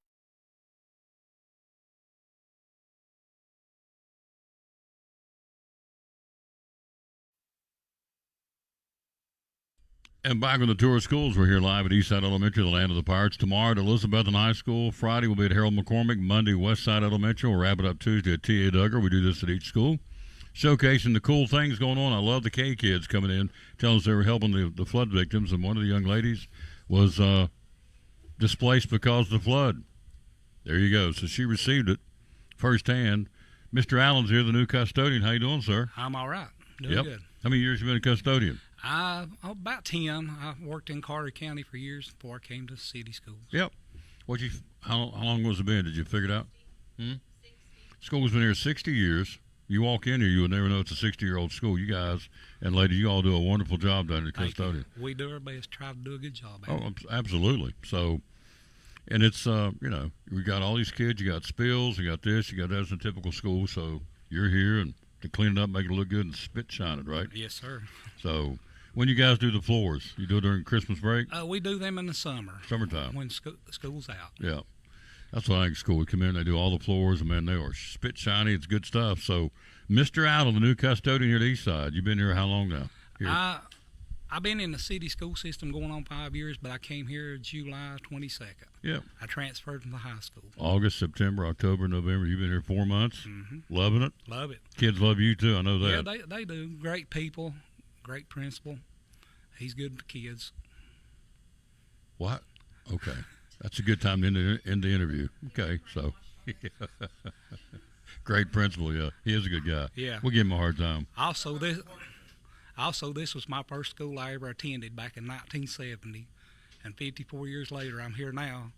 Speaker 1: And back on the tour of schools, we're here live at Eastside Elementary, the land of the Pirates. Tomorrow at Elizabethton High School. Friday we'll be at Harold McCormick. Monday, Westside Elementary. We'll wrap it up Tuesday at T.A. Duggar. We do this at each school, showcasing the cool things going on. I love the K kids coming in, telling us they were helping the flood victims, and one of the young ladies was displaced because of the flood. There you go. So she received it firsthand. Mr. Allen's here, the new custodian. How you doing, sir?
Speaker 17: I'm all right. Doing good.
Speaker 1: How many years have you been a custodian?
Speaker 17: About 10. I worked in Carter County for years before I came to city schools.
Speaker 1: Yep. How long was it been? Did you figure it out? School's been here 60 years. You walk in here, you would never know it's a 60-year-old school. You guys and ladies, you all do a wonderful job down at custodian.
Speaker 17: We do our best, try to do a good job.
Speaker 1: Oh, absolutely. So, and it's, we got all these kids. You got spills, you got this, you got that. It's a typical school. So you're here and to clean it up, make it look good, and spit shine it, right?
Speaker 17: Yes, sir.
Speaker 1: So when you guys do the floors, you do it during Christmas break?
Speaker 17: We do them in the summertime. When school's out.
Speaker 1: Yeah. That's what I think school. We come in, they do all the floors, and man, they are spit shiny. It's good stuff. So, Mr. Allen, the new custodian here at Eastside, you've been here how long now? Here.
Speaker 17: I've been in the city school system going on 5 years, but I came here July 22nd.
Speaker 1: Yeah.
Speaker 17: I transferred from the high school.
Speaker 1: August, September, October, November. You've been here 4 months.
Speaker 17: Mm-hmm.
Speaker 1: Loving it?
Speaker 17: Love it.
Speaker 1: Kids love you, too. I know that.
Speaker 17: Yeah, they do. Great people, great principal. He's good with the kids.
Speaker 1: What? Okay. That's a good time to end the interview. Okay, so. Great principal, yeah. He is a good guy.
Speaker 17: Yeah.
Speaker 1: We'll give him a hard time.
Speaker 17: Also, this was my first school I ever attended back in 1970, and 54 years later, I'm here now.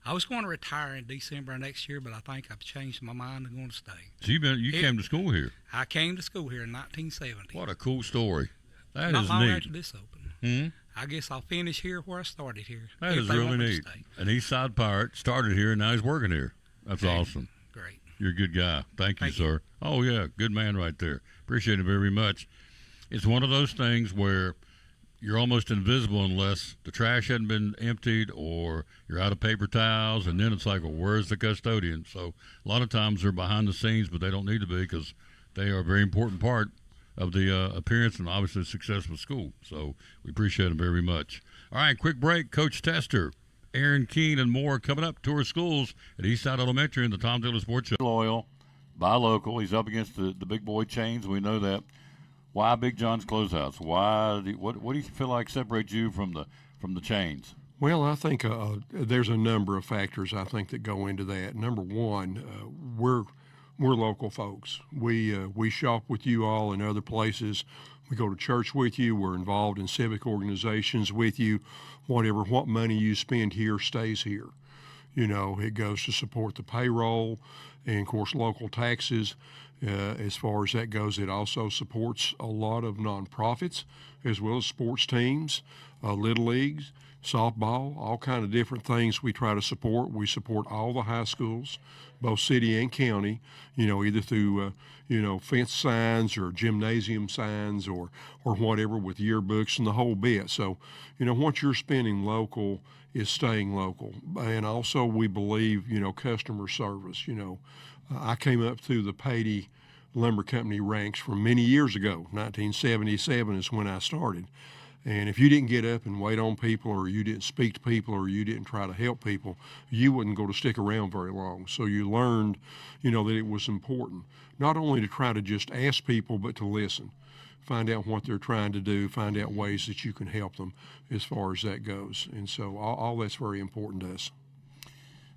Speaker 17: I was going to retire in December of next year, but I think I've changed my mind and going to stay.
Speaker 1: So you came to school here?
Speaker 17: I came to school here in 1970.
Speaker 1: What a cool story. That
Speaker 17: Not
Speaker 1: is
Speaker 17: long
Speaker 1: neat.
Speaker 17: after this opened. I guess I'll finish here where I started here.
Speaker 1: That is really neat. An Eastside Pirate started here, and now he's working here. That's awesome.
Speaker 17: Great.
Speaker 1: You're a good guy. Thank you, sir. Oh, yeah, good man right there. Appreciate it very much. It's one of those things where you're almost invisible unless the trash hadn't been emptied or you're out of paper towels, and then it's like, well, where's the custodian? So a lot of times they're behind the scenes, but they don't need to be because they are a very important part of the appearance and obviously the success of the school. So we appreciate them very much. All right, quick break. Coach Tester, Aaron Keene, and more coming up. Tour schools at Eastside Elementary in the Tom Taylor Sports Show. Loyal, buy local. He's up against the big boy chains. We know that. Why Big John's Closehouse? What do you feel like separates you from the chains?
Speaker 18: Well, I think there's a number of factors I think that go into that. Number one, we're local folks. We shop with you all in other places We go to church with you. We're involved in civic organizations with you. What money you spend here stays here. You know, it goes to support the payroll and, of course, local taxes. As far as that goes, it also supports a lot of nonprofits as well as sports teams, little leagues, softball, all kind of different things we try to support. We support all the high schools, both city and county, you know, either through, fence signs or gymnasium signs or whatever with yearbooks and the whole bit. So, you know, what you're spending local is staying local. And also we believe, customer service, I came up through the Patey Lumber Company ranks from many years ago. 1977 is when I started. And if you didn't get up and wait on people, or you didn't speak to people, or you didn't try to help people, you wouldn't go to stick around very long. So you learned, that it was important, not only to try to just ask people, but to listen, find out what they're trying to do, find out ways that you can help them as far as that goes. And so all that's very important to us.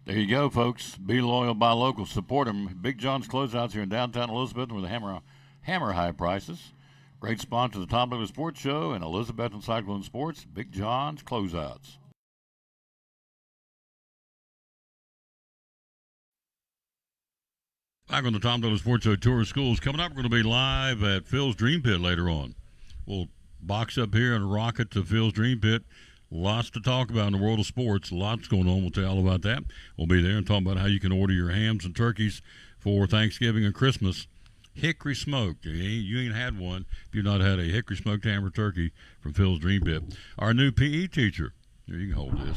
Speaker 1: There you go, folks. Be loyal, buy local. Support them. Big John's Closeouts here in downtown Elizabeth with hammer high prices. Great sponsor of the Tom Lewis Sports Show and Elizabethton Cyclone Sports. Big John's Closeouts. Back on the Tom Lewis Sports Show Tour of Schools. Coming up, we're going to be live at Phil's Dream Pit later on. We'll box up here and rocket to Phil's Dream Pit. Lots to talk about in the world of sports. Lots going on. We'll tell you all about that. We'll be there and talk about how you can order your hams and turkeys for Thanksgiving and Christmas. Hickory smoked. You ain't had one if you've not had a hickory smoked ham or turkey from Phil's Dream Pit. Our new PE teacher. Here, you can hold this.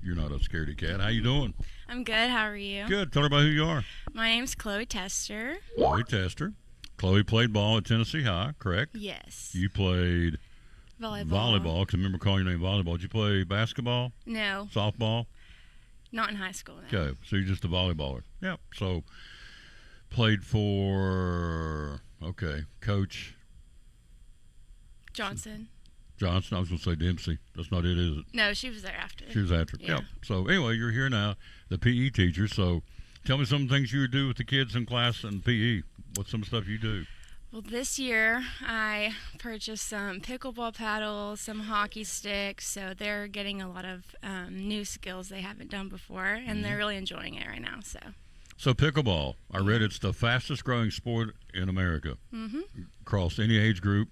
Speaker 1: You're not a scaredy cat. How you doing?
Speaker 19: I'm good. How are you?
Speaker 1: Good. Tell her about who you are.
Speaker 19: My name's Chloe Tester.
Speaker 1: Chloe Tester. Chloe played ball at Tennessee High, correct?
Speaker 19: Yes.
Speaker 1: You played volleyball. Because I remember calling your name volleyball. Did you play basketball?
Speaker 19: No.
Speaker 1: Softball?
Speaker 19: Not in high school, no.
Speaker 1: Okay. So you're just a volleyballer. Yep. So played for, Coach
Speaker 19: Johnson.
Speaker 1: I was going to say Dempsey. That's not it, is it?
Speaker 19: No, she was there after.
Speaker 1: She was after.
Speaker 19: Yeah.
Speaker 1: Yep. So anyway, you're here now, the PE teacher. So tell me some things you do with the kids in class and PE. What's some stuff you do?
Speaker 19: Well, this year I purchased some pickleball paddles, some hockey sticks, so they're getting a lot of new skills they haven't done before, and they're really enjoying it right now.
Speaker 1: So pickleball, I read it's the fastest growing sport in America.
Speaker 19: Mm-hmm.
Speaker 1: Across any age group.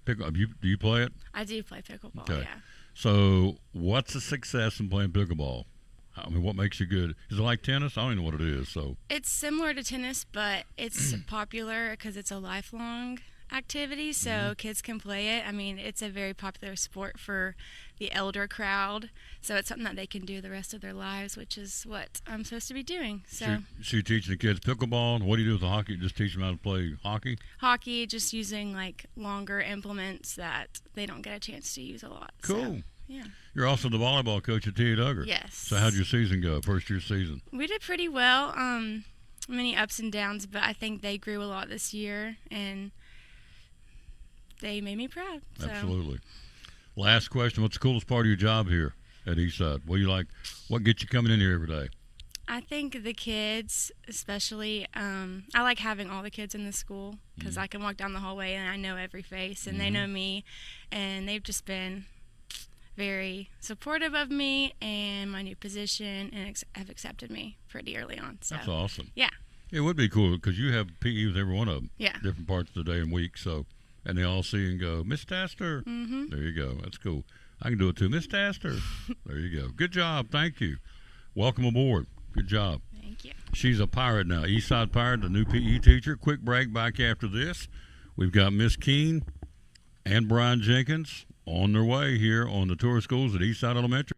Speaker 1: Do you play it?
Speaker 19: I do play pickleball,
Speaker 1: okay.
Speaker 19: Yeah.
Speaker 1: So what's the success in playing pickleball? I mean, what makes you good? Is it like tennis? I don't even know what it is. So
Speaker 19: it's similar to tennis, but it's popular because it's a lifelong activity, so kids can play it. I mean, it's a very popular sport for the elder crowd, so it's something that they can do the rest of their lives, which is what I'm supposed to be doing. So
Speaker 1: you're teaching the kids pickleball, and what do you do with the hockey? Just teach them how to play hockey?
Speaker 19: Hockey, just using like longer implements that they don't get a chance to use a lot.
Speaker 1: Cool.
Speaker 19: So, yeah.
Speaker 1: You're also the volleyball coach at T.A. Duggar.
Speaker 19: Yes.
Speaker 1: So how'd your season go, first year season?
Speaker 19: We did pretty well. Many ups and downs, but I think they grew a lot this year, and they made me proud. So.
Speaker 1: Absolutely. Last question. What's the coolest part of your job here at Eastside? What do you like? What gets you coming in here every day?
Speaker 19: I think the kids, especially, I like having all the kids in the school because I can walk down the hallway and I know every face, and they know me, and they've just been very supportive of me and my new position, and have accepted me pretty early on. So.
Speaker 1: That's awesome.
Speaker 19: Yeah.
Speaker 1: It would be cool because you have PE with every one of them.
Speaker 19: Yeah.
Speaker 1: Different parts of the day and week. So, and they all see and go, Miss Taster.
Speaker 19: Mm-hmm.
Speaker 1: There you go. That's cool. I can do it too. Miss Taster. There you go. Good job. Thank you. Welcome aboard. Good job.
Speaker 19: Thank you.
Speaker 1: She's a pirate now. Eastside Pirate, the new PE teacher. Quick break back after this. We've got Miss Keene and Brian Jenkins on their way here on the tour of schools at Eastside Elementary.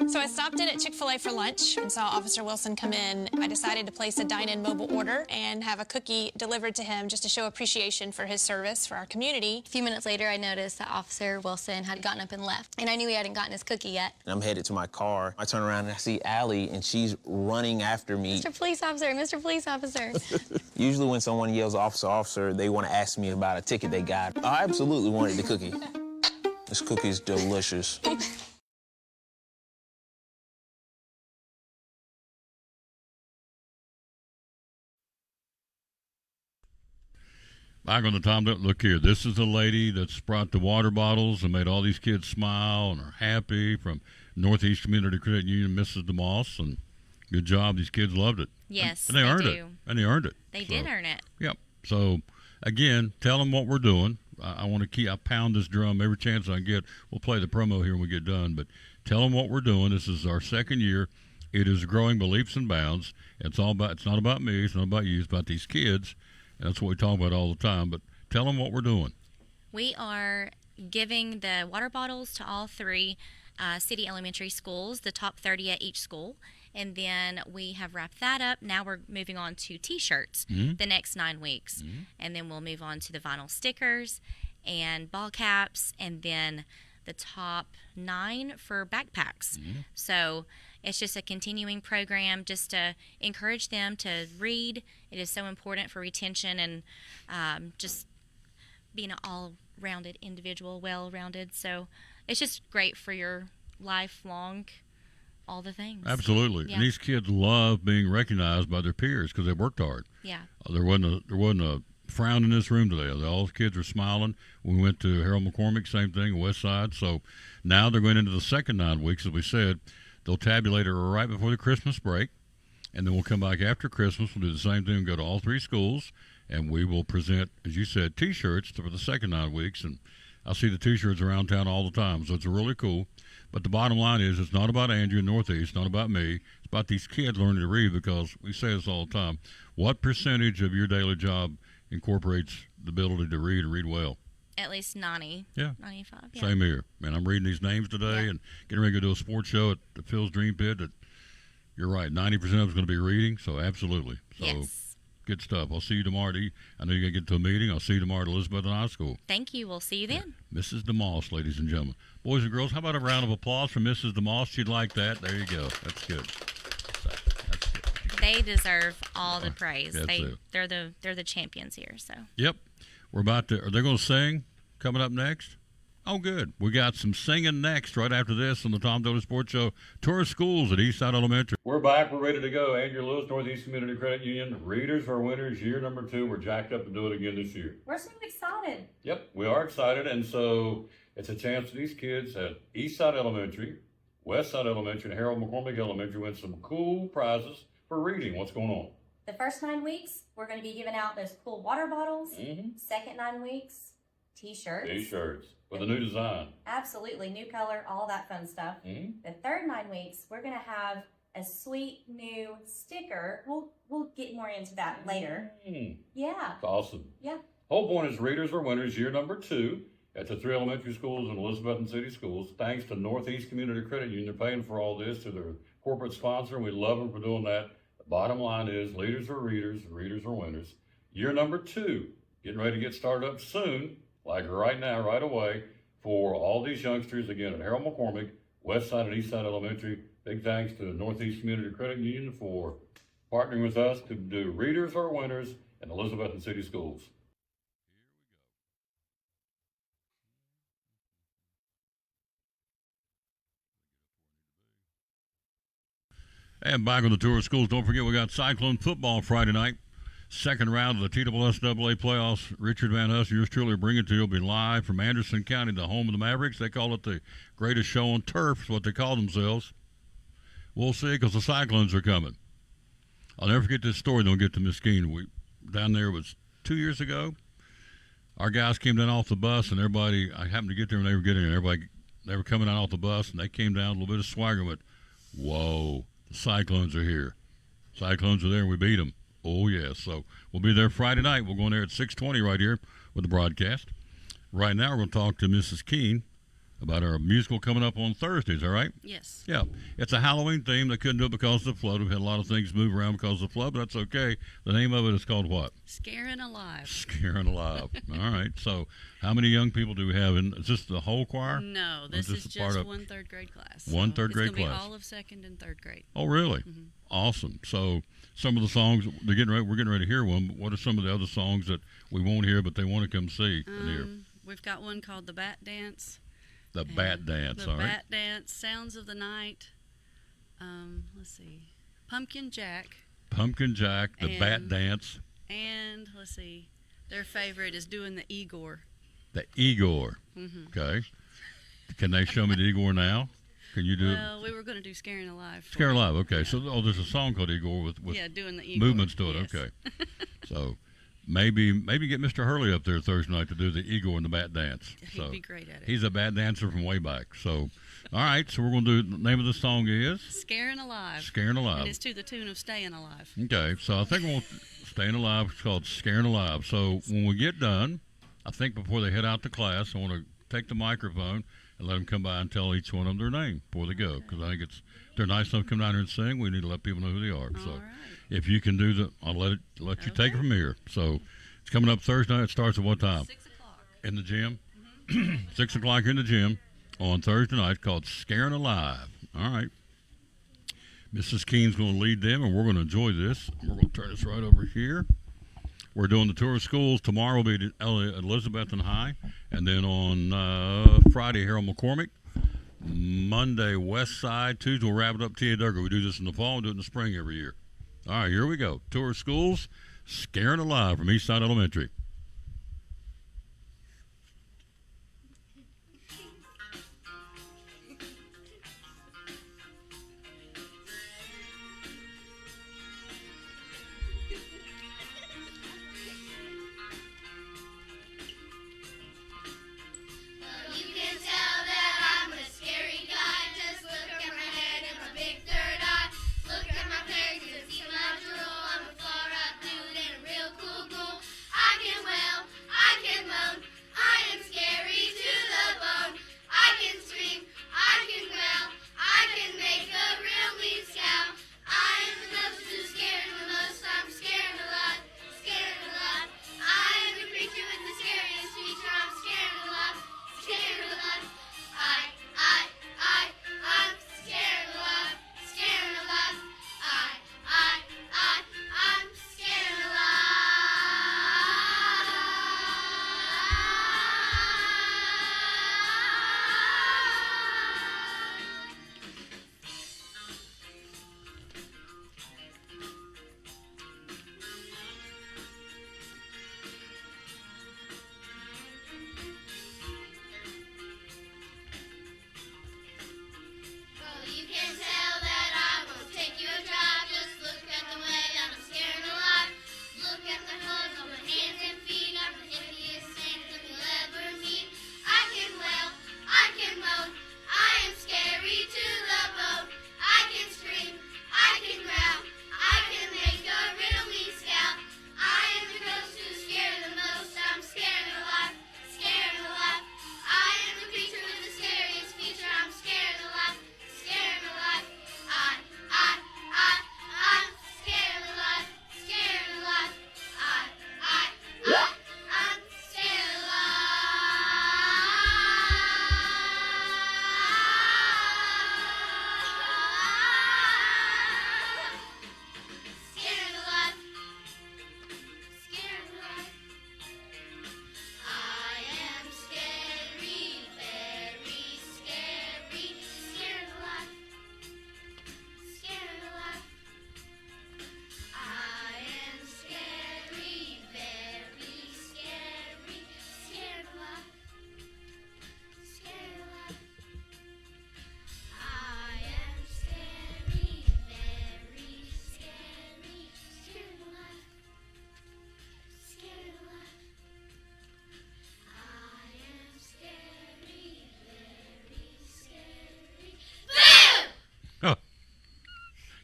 Speaker 20: So I stopped in at Chick-fil-A for lunch and saw Officer Wilson come in. I decided to place a dine-in mobile order and have a cookie delivered to him just to show appreciation for his service for our community.
Speaker 21: A few minutes later, I noticed that Officer Wilson had gotten up and left, and I knew he hadn't gotten his cookie yet.
Speaker 22: And I'm headed to my car. I turn around and I see Allie, and she's running after me.
Speaker 21: Mr. Police Officer, Mr. Police Officer.
Speaker 22: Usually when someone yells, officer, officer, they want to ask me about a ticket they got. I absolutely wanted the cookie. This cookie's delicious.
Speaker 1: Back on the Tom, look here. This is the lady that's brought the water bottles and made all these kids smile and are happy from Northeast Community Credit Union, Mrs. DeMoss. And good job. These kids loved it.
Speaker 3: Yes,
Speaker 1: and they earned it. And they earned it.
Speaker 3: They did earn it.
Speaker 1: Yep. So, again, tell them what we're doing. I want to I pound this drum every chance I get. We'll play the promo here when we get done. But tell them what we're doing. This is our second year. It is growing by leaps and bounds. It's not about me. It's not about you. It's about these kids. And that's what we talk about all the time. But tell them what we're doing.
Speaker 3: We are giving the water bottles to all 3 city elementary schools, the top 30 at each school. And then we have wrapped that up. Now we're moving on to T-shirts the next 9 weeks. And then we'll move on to the vinyl stickers and ball caps, and then the top 9 for backpacks. So it's just a continuing program just to encourage them to read. It is so important for retention and just being an all-rounded individual, well-rounded. So it's just great for your lifelong, all the things.
Speaker 1: Absolutely.
Speaker 3: Yeah.
Speaker 1: And these kids love being recognized by their peers because they worked hard.
Speaker 3: Yeah.
Speaker 1: There wasn't a frown in this room today. All the kids were smiling. We went to Harold McCormick, same thing, West Side. So now they're going into the second 9 weeks, as we said. They'll tabulate it right before the Christmas break, and then we'll come back after Christmas. We'll do the same thing and go to all 3 schools, and we will present, as you said, T-shirts for the second 9 weeks. And I see the T-shirts around town all the time, so it's really cool. But the bottom line is it's not about Andrew in Northeast, it's not about me. It's about these kids learning to read, because we say this all the time. What percentage of your daily job incorporates the ability to read and read well?
Speaker 3: At least 90.
Speaker 1: Yeah.
Speaker 3: 95. Yeah.
Speaker 1: Same here. Man, I'm reading these names today and getting ready to go to a sports show at the Phil's Dream Pit. That you're right, 90% of it's going to be reading, so absolutely. So
Speaker 3: yes.
Speaker 1: Good stuff. I'll see you tomorrow. I know you're going to get to a meeting. I'll see you tomorrow at Elizabeth High School.
Speaker 3: Thank you. We'll see you then.
Speaker 1: Yeah. Mrs. DeMoss, ladies and gentlemen. Boys and girls, how about a round of applause for Mrs. DeMoss? She'd like that. There you go. That's good. That's good.
Speaker 3: They deserve all the praise.
Speaker 1: That's
Speaker 3: They're the champions here. So.
Speaker 1: Yep. Are they going to sing coming up next? Oh, good. We got some singing next right after this on the Tom Dolan Sports Show. Tour of schools at Eastside Elementary. We're back. We're ready to go. Andrew Lewis, Northeast Community Credit Union. Readers are winners. Year number 2. We're jacked up to do it again this year.
Speaker 3: We're so excited.
Speaker 1: Yep, we are excited. And so it's a chance for these kids at Eastside Elementary, Westside Elementary, and Harold McCormick Elementary win some cool prizes for reading. What's going on?
Speaker 3: The first 9 weeks, we're going to be giving out those cool water bottles. Second 9 weeks, T-shirts.
Speaker 1: T-shirts with a new design.
Speaker 3: Absolutely. New color, all that fun stuff. The third 9 weeks, we're going to have a sweet new sticker. We'll get more into that later. Yeah.
Speaker 1: That's awesome.
Speaker 3: Yeah.
Speaker 1: Whole point is readers are winners. Year number 2 at the 3 elementary schools and Elizabethton City Schools. Thanks to Northeast Community Credit Union. They're paying for all this through their corporate sponsor, and we love them for doing that. The bottom line is leaders are readers, readers are winners. Year number 2, getting ready to get started up soon, like right now, right away, for all these youngsters, again, at Harold McCormick, Westside and Eastside Elementary. Big thanks to Northeast Community Credit Union for partnering with us to do Readers Are Winners in Elizabethton City Schools. And back on the tour of schools, don't forget we got Cyclone football Friday night. Second round of the TSSAA playoffs. Richard Van Huss, yours truly, bring it to you. Will be live from Anderson County, the home of the Mavericks. They call it the greatest show on turf, is what they call themselves. We'll see, because the Cyclones are coming. I'll never forget this story. Don't get to Mesquite. Down there, was 2 years ago. Our guys came down off the bus, and everybody, I happened to get there when they were getting there. They were coming down off the bus, and they came down a little bit of swagger and went, whoa, the Cyclones are here. Cyclones are there, and we beat them. Oh, yes. So we'll be there Friday night. We'll go in there at 6:20 right here with the broadcast. Right now, we're going to talk to Mrs. Keene about our musical coming up on Thursday. Is that right?
Speaker 2: Yes.
Speaker 1: Yeah. It's a Halloween theme. They couldn't do it because of the flood. We've had a lot of things move around because of the flood, but that's okay. The name of it is called what?
Speaker 2: Scaring Alive.
Speaker 1: Scaring Alive. All right. So how many young people do we have? Is this the whole choir?
Speaker 2: No, this is just one third grade class.
Speaker 1: One third grade class.
Speaker 2: It's going to be all of second and third grade.
Speaker 1: Oh, really? Mm-hmm. Awesome. So some of the songs, we're getting ready to hear one, but what are some of the other songs that we won't hear but they want to come see and hear?
Speaker 2: We've got one called The Bat Dance.
Speaker 1: The Bat Dance,
Speaker 2: all
Speaker 1: right.
Speaker 2: The Bat Dance, Sounds of the Night. Let's see. Pumpkin Jack.
Speaker 1: Pumpkin Jack, the Bat Dance.
Speaker 2: And, let's see, Their favorite is doing the Igor.
Speaker 1: The Igor.
Speaker 2: Mm-hmm.
Speaker 1: Okay. Can they show me the Igor now? Can you do it?
Speaker 2: Well, we were going to do Scaring Alive.
Speaker 1: Scaring Alive. Okay. So, there's a song called Igor with
Speaker 2: doing the Igor.
Speaker 1: movements to it.
Speaker 2: Yes.
Speaker 1: Okay. So, maybe get Mr. Hurley up there Thursday night to do the Igor and the bat dance.
Speaker 2: He'd be great at it.
Speaker 1: He's a bat dancer from way back. So, all right. So we're going to do. The name of the song is
Speaker 2: Scaring Alive.
Speaker 1: Scaring Alive.
Speaker 2: And it's to the tune of Staying Alive.
Speaker 1: Okay. So I think we'll Staying Alive. It's called Scaring Alive. So when we get done, I think before they head out to class, I want to take the microphone and let them come by and tell each one of them their name before they go. Because I think they're nice enough to come down here and sing. We need to let people know who they are. So if you can do I'll let you take it from here. So it's coming up Thursday night. It starts at what time?
Speaker 2: 6 o'clock.
Speaker 1: In the gym? 6 o'clock in the gym on Thursday night, called Scaring Alive. All right. Mrs. Keen's going to lead them, and we're going to enjoy this. We're going to turn this right over here. We're doing the tour of schools. Tomorrow will be at Elizabethton High, and then on Friday, Harold McCormick. Monday, West Side. Tuesday, we'll wrap it up, Tia Durga. We do this in the fall and do it in the spring every year. All right, here we go. Tour of schools, Scaring Alive from Eastside Elementary.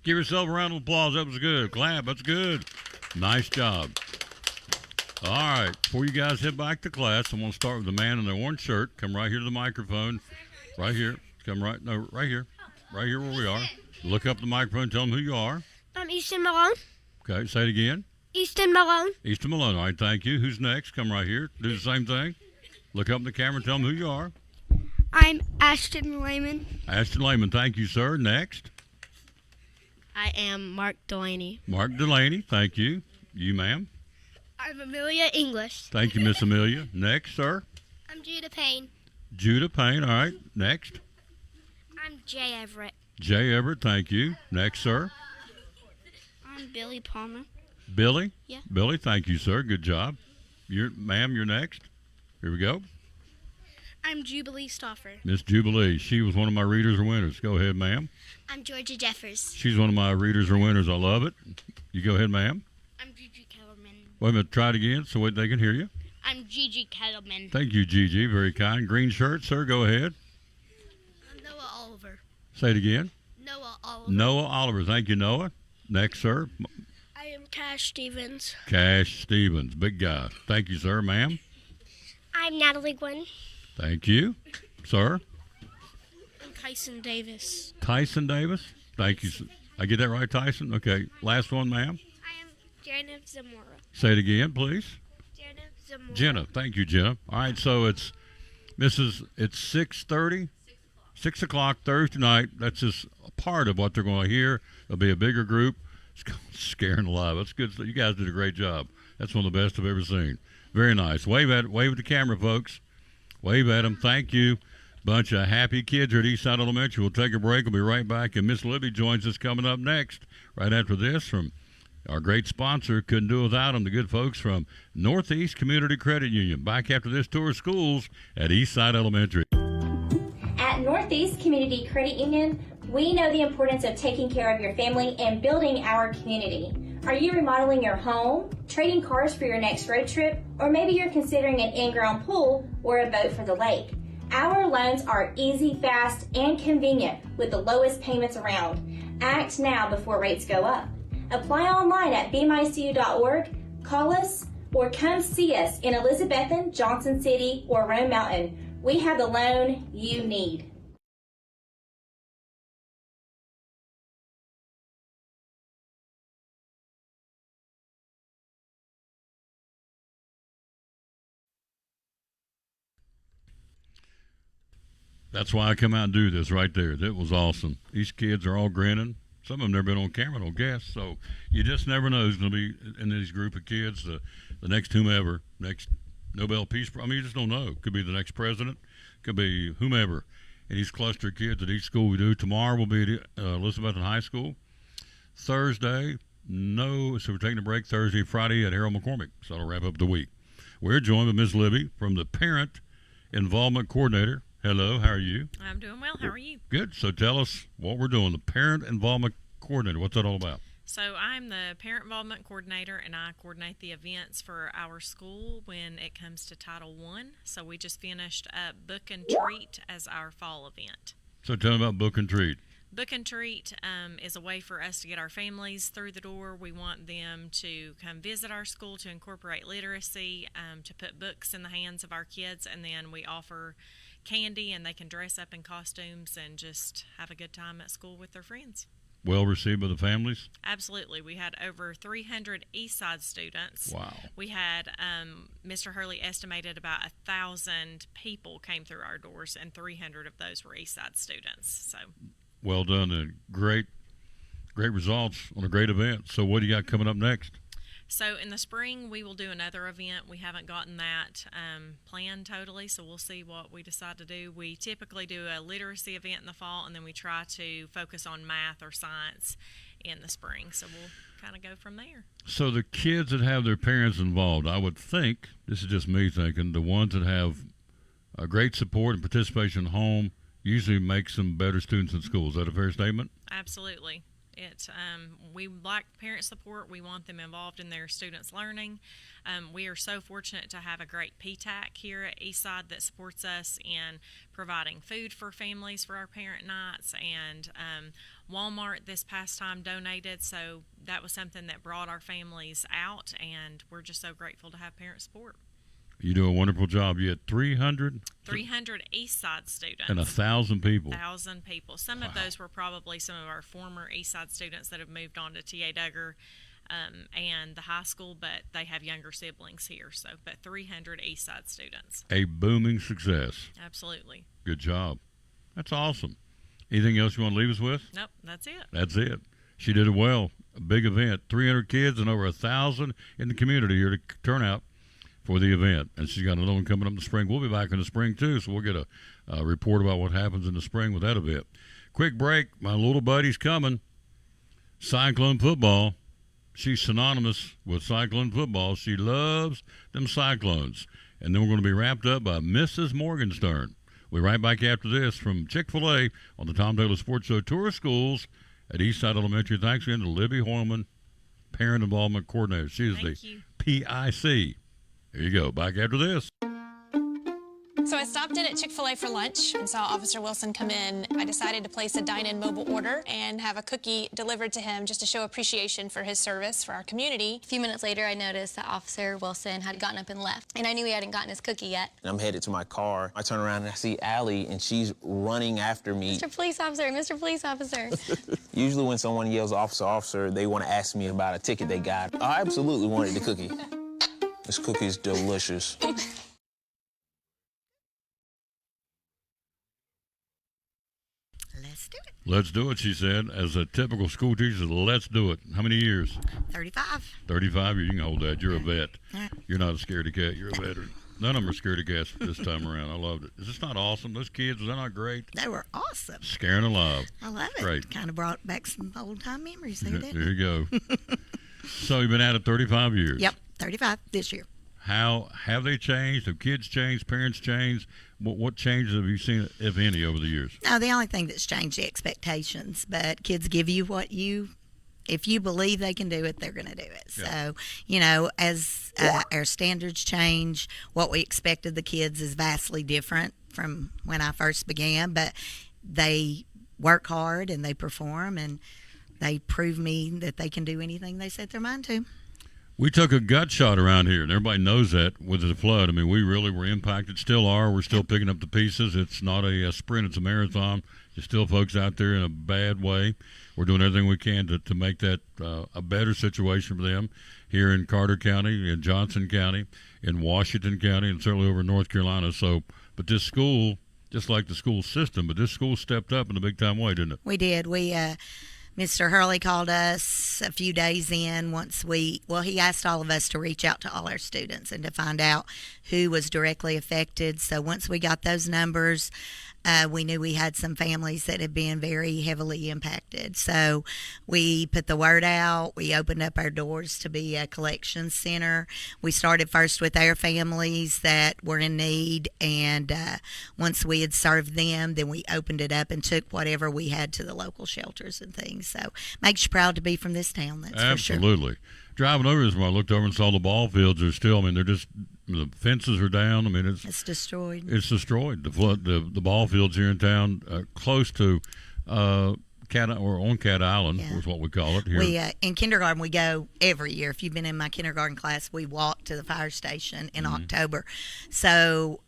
Speaker 1: Give yourself a round of applause. That was good. Clap. That's good. Nice job. All right. Before you guys head back to class, I'm going to start with the man in the orange shirt. Come right here to the microphone. Right here. Right here. Right here where we are. Look up the microphone and tell them who you are.
Speaker 4: I'm Easton Malone.
Speaker 1: Okay. Say it again.
Speaker 4: Easton Malone.
Speaker 1: Easton Malone. All right. Thank you. Who's next? Come right here. Do the same thing. Look up in the camera and tell them who you are.
Speaker 4: I'm Ashton Lehman.
Speaker 1: Ashton Lehman. Thank you, sir. Next.
Speaker 4: I am Mark Delaney.
Speaker 1: Mark Delaney. Thank you. You, ma'am.
Speaker 4: I'm Amelia English.
Speaker 1: Thank you, Miss Amelia. Next, sir.
Speaker 4: I'm Judah Payne.
Speaker 1: Judah Payne. All right. Next.
Speaker 4: I'm Jay Everett.
Speaker 1: Jay Everett. Thank you. Next, sir.
Speaker 4: I'm Billy Palmer.
Speaker 1: Billy?
Speaker 4: Yeah.
Speaker 1: Billy, thank you, sir. Good job. Ma'am, you're next. Here we go.
Speaker 4: I'm Jubilee Stoffer.
Speaker 1: Miss Jubilee. She was one of my readers or winners. Go ahead, ma'am.
Speaker 4: I'm Georgia Jeffers.
Speaker 1: She's one of my readers or winners. I love it. You go ahead, ma'am.
Speaker 4: I'm Gigi Kettleman.
Speaker 1: Wait a minute. Try it again so they can hear you.
Speaker 4: I'm Gigi Kettleman.
Speaker 1: Thank you, Gigi. Very kind. Green shirt, sir. Go ahead.
Speaker 4: I'm Noah Oliver.
Speaker 1: Say it again.
Speaker 4: Noah Oliver.
Speaker 1: Noah Oliver. Thank you, Noah. Next, sir.
Speaker 4: I am Cash Stevens.
Speaker 1: Cash Stevens. Big guy. Thank you, sir. Ma'am.
Speaker 4: I'm Natalie Gwynn.
Speaker 1: Thank you. Sir.
Speaker 4: I'm Tyson Davis.
Speaker 1: Tyson Davis. Thank you. I get that right, Tyson? Okay. Last one, ma'am.
Speaker 4: I am Jenna Zamora.
Speaker 1: Say it again, please.
Speaker 4: Jenna Zamora.
Speaker 1: Jenna. Thank you, Jenna. All right, so it's 6:30, 6 o'clock Thursday night. That's just a part of what they're going to hear. There'll be a bigger group. It's scaring the life. That's good. You guys did a great job. That's one of the best I've ever seen. Very nice. Wave at the camera, folks. Wave at them. Thank you. Bunch of happy kids here at Eastside Elementary. We'll take a break. We'll be right back. And Miss Libby joins us coming up next, right after this, from our great sponsor. Couldn't do without them, the good folks from Northeast Community Credit Union. Back after this tour of schools at Eastside Elementary.
Speaker 3: At Northeast Community Credit Union, we know the importance of taking care of your family and building our community. Are you remodeling your home, trading cars for your next road trip, or maybe you're considering an in-ground pool or a boat for the lake? Our loans are easy, fast, and convenient with the lowest payments around. Act now before rates go up. Apply online at bmycu.org, call us, or come see us in Elizabethton, Johnson City, or Rome Mountain. We have the loan you need.
Speaker 1: That's why I come out and do this right there. That was awesome. These kids are all grinning. Some of them never been on camera, no guess. So you just never know who's going to be in this group of kids. The next whomever, next Nobel Peace Prize. I mean, you just don't know. Could be the next president. Could be whomever. And these cluster kids at each school we do. Tomorrow will be at Elizabethton High School. Thursday, no. So we're taking a break Thursday, Friday at Harold McCormick. So that'll wrap up the week. We're joined by Ms. Libby from the Parent Involvement Coordinator. Hello, how are you?
Speaker 5: I'm doing well. How are you?
Speaker 1: Good. So tell us what we're doing. The Parent Involvement Coordinator. What's that all about?
Speaker 5: So I'm the Parent Involvement Coordinator, and I coordinate the events for our school when it comes to Title I. So we just finished up Book and Treat as our fall event.
Speaker 1: So tell me about Book and Treat.
Speaker 5: Book and Treat is a way for us to get our families through the door. We want them to come visit our school, to incorporate literacy, to put books in the hands of our kids, and then we offer candy, and they can dress up in costumes and just have a good time at school with their friends.
Speaker 1: Well received by the families?
Speaker 5: Absolutely. We had over 300 Eastside students.
Speaker 1: Wow. We
Speaker 5: had, Mr. Hurley estimated about 1,000 people came through our doors, and 300 of those were Eastside students. So.
Speaker 1: Well done, and great results on a great event. So what do you got coming up next?
Speaker 5: So in the spring, we will do another event. We haven't gotten that planned totally, so we'll see what we decide to do. We typically do a literacy event in the fall, and then we try to focus on math or science in the spring. So we'll kind of go from there.
Speaker 1: So the kids that have their parents involved, I would think, this is just me thinking, the ones that have a great support and participation at home usually makes them better students in school. Is that a fair statement?
Speaker 5: Absolutely. We like parent support. We want them involved in their students' learning. We are so fortunate to have a great PTAC here at Eastside that supports us in providing food for families for our parent nights, and Walmart this past time donated, so that was something that brought our families out, and we're just so grateful to have parent support.
Speaker 1: You do a wonderful job. You had 300
Speaker 5: Eastside students.
Speaker 1: And 1,000 people.
Speaker 5: 1,000 people. Some of those were probably some of our former Eastside students that have moved on to T.A. Duggar and the high school, but they have younger siblings here. But 300 Eastside students.
Speaker 1: A booming success.
Speaker 5: Absolutely.
Speaker 1: Good job. That's awesome. Anything else you want to leave us with?
Speaker 5: Nope, that's it.
Speaker 1: That's it. She did it well. A big event. 300 kids and over 1,000 in the community here to turn out for the event, and she's got another one coming up in the spring. We'll be back in the spring too, so we'll get a report about what happens in the spring with that event. Quick break. My little buddy's coming. Cyclone football. she's synonymous with Cyclone football. She loves them Cyclones. And then we're going to be wrapped up by Mrs. Morgenstern. We'll be right back after this from Chick-fil-A on the Tom Taylor Sports Show Tour of Schools at Eastside Elementary. Thanks again to Libby Hoyleman, Parent Involvement Coordinator. She is the PIC. There you go. Back after this.
Speaker 20: So I stopped in at Chick-fil-A for lunch and saw Officer Wilson come in. I decided to place a dine-in mobile order and have a cookie delivered to him just to show appreciation for his service for our community.
Speaker 21: A few minutes later, I noticed that Officer Wilson had gotten up and left, and I knew he hadn't gotten his cookie yet.
Speaker 22: And I'm headed to my car. I turn around and I see Allie, and she's running after me.
Speaker 21: Mr. Police Officer, Mr. Police Officer.
Speaker 22: Usually when someone yells, officer, officer, they want to ask me about a ticket they got. I absolutely wanted the cookie. This cookie's delicious.
Speaker 1: Let's do it, she said. As a typical school teacher, let's do it. How many years?
Speaker 7: 35.
Speaker 1: 35 years. You can hold that. You're a vet. You're not a scaredy cat. You're a veteran. None of them are scaredy cats this time around. I loved it. Is this not awesome? Those kids, was that not great?
Speaker 7: They were awesome.
Speaker 1: Scaring alive.
Speaker 7: I love it.
Speaker 1: Great.
Speaker 7: Kind of brought back some old-time memories there, didn't it?
Speaker 1: There you go. So you've been at it 35 years.
Speaker 7: Yep, 35 this year.
Speaker 1: How have they changed? Have kids changed? Parents changed? What changes have you seen, if any, over the years?
Speaker 7: No, the only thing that's changed the expectations. But kids give you if you believe they can do it, they're going to do it. Yeah. So, as our standards change, what we expect of the kids is vastly different from when I first began. But they work hard and they perform and they prove me that they can do anything they set their mind to.
Speaker 1: We took a gut shot around here, and everybody knows that with the flood. I mean, we really were impacted, still are. We're still picking up the pieces. It's not a sprint, it's a marathon. There's still folks out there in a bad way. We're doing everything we can to make that a better situation for them here in Carter County, in Johnson County, in Washington County, and certainly over in North Carolina. So, but this school, just like the school system, but this school stepped up in a big-time way, didn't it?
Speaker 7: We did. Mr. Hurley called us a few days in he asked all of us to reach out to all our students and to find out who was directly affected. So once we got those numbers, we knew we had some families that had been very heavily impacted. So we put the word out. We opened up our doors to be a collection center. We started first with our families that were in need, and once we had served them, then we opened it up and took whatever we had to the local shelters and things. So makes you proud to be from this town, that's for sure.
Speaker 1: Absolutely. Driving over this, when I looked over and saw the ball fields are still, they're just, the fences are down. It's
Speaker 7: destroyed.
Speaker 1: It's destroyed. The ball fields here in town, close to on Cat Island, is what we call it here.
Speaker 7: We in kindergarten we go every year. If you've been in my kindergarten class, we walk to the fire station in October. So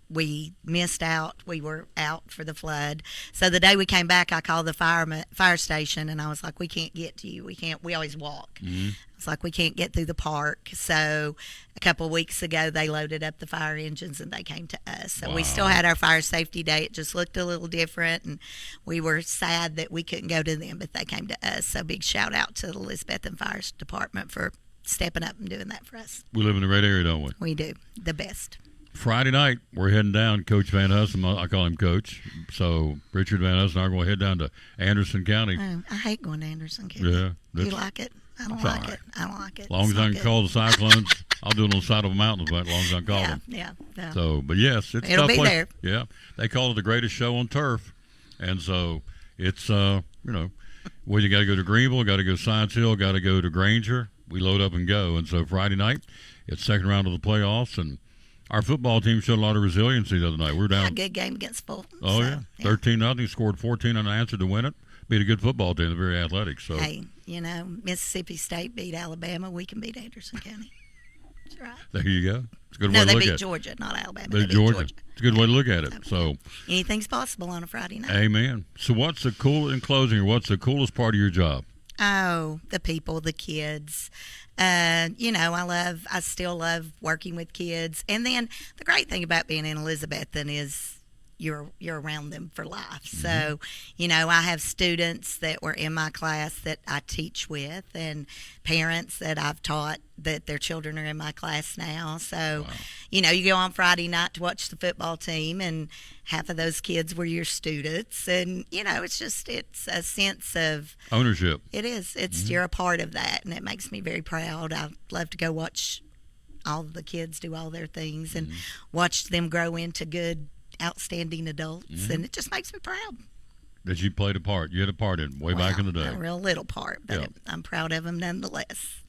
Speaker 7: we missed out. We were out for the flood. So the day we came back, I called the fire station, and I was like, we can't get to you. We always walk.
Speaker 1: Mm-hmm.
Speaker 7: It's like we can't get through the park. So a couple of weeks ago, they loaded up the fire engines, and they came to us. So we still had our fire safety day. It just looked a little different, and we were sad that we couldn't go to them, but they came to us. So big shout out to the Elizabethton Fire Department for stepping up and doing that for us.
Speaker 1: We live in the right area, don't we?
Speaker 7: We do. The best.
Speaker 1: Friday night, we're heading down. Coach Van Hussen, I call him Coach. So Richard Van Hussen and I are going to head down to Anderson County.
Speaker 7: Oh, I hate going to Anderson County.
Speaker 1: Yeah.
Speaker 7: Do you like it? I don't like it. I don't like it.
Speaker 1: As long as I can call the Cyclones, I'll do it on the side of a mountain, but as long as I can call them.
Speaker 7: Yeah.
Speaker 1: So, but yes, it's
Speaker 7: it'll
Speaker 1: a tough
Speaker 7: be
Speaker 1: place.
Speaker 7: there.
Speaker 1: Yeah. They call it the greatest show on turf. And so it's, well, you got to go to Greenville, got to go to Science Hill, got to go to Granger. We load up and go. And so Friday night, it's second round of the playoffs, and our football team showed a lot of resiliency the other night. We're down.
Speaker 7: A good game against Fulton.
Speaker 1: Oh, yeah. 13-0. Scored 14 unanswered to win it. Beat a good football team. They're very athletic. So.
Speaker 7: Hey, Mississippi State beat Alabama. We can beat Anderson County. That's right.
Speaker 1: There you go. It's a good way to look at it.
Speaker 7: No, they beat Georgia, not Alabama.
Speaker 1: They beat Georgia. It's a good way to look at it. So
Speaker 7: anything's possible on a Friday night.
Speaker 1: Amen. So what's the what's the coolest part of your job?
Speaker 7: Oh, the people, the kids. I still love working with kids. And then the great thing about being in Elizabethton is you're around them for life. So, you know, I have students that were in my class that I teach with, and parents that I've taught that their children are in my class now. So, you know, you go on Friday night to watch the football team, and half of those kids were your students, and you know, it's a sense of
Speaker 1: ownership.
Speaker 7: It is. It's you're a part of that, and it makes me very proud. I love to go watch all of the kids do all their things and watch them grow into good, outstanding adults, and it just makes me proud.
Speaker 1: That you played a part. You had a part in way back in the day.
Speaker 7: A real little part, but I'm proud of them nonetheless.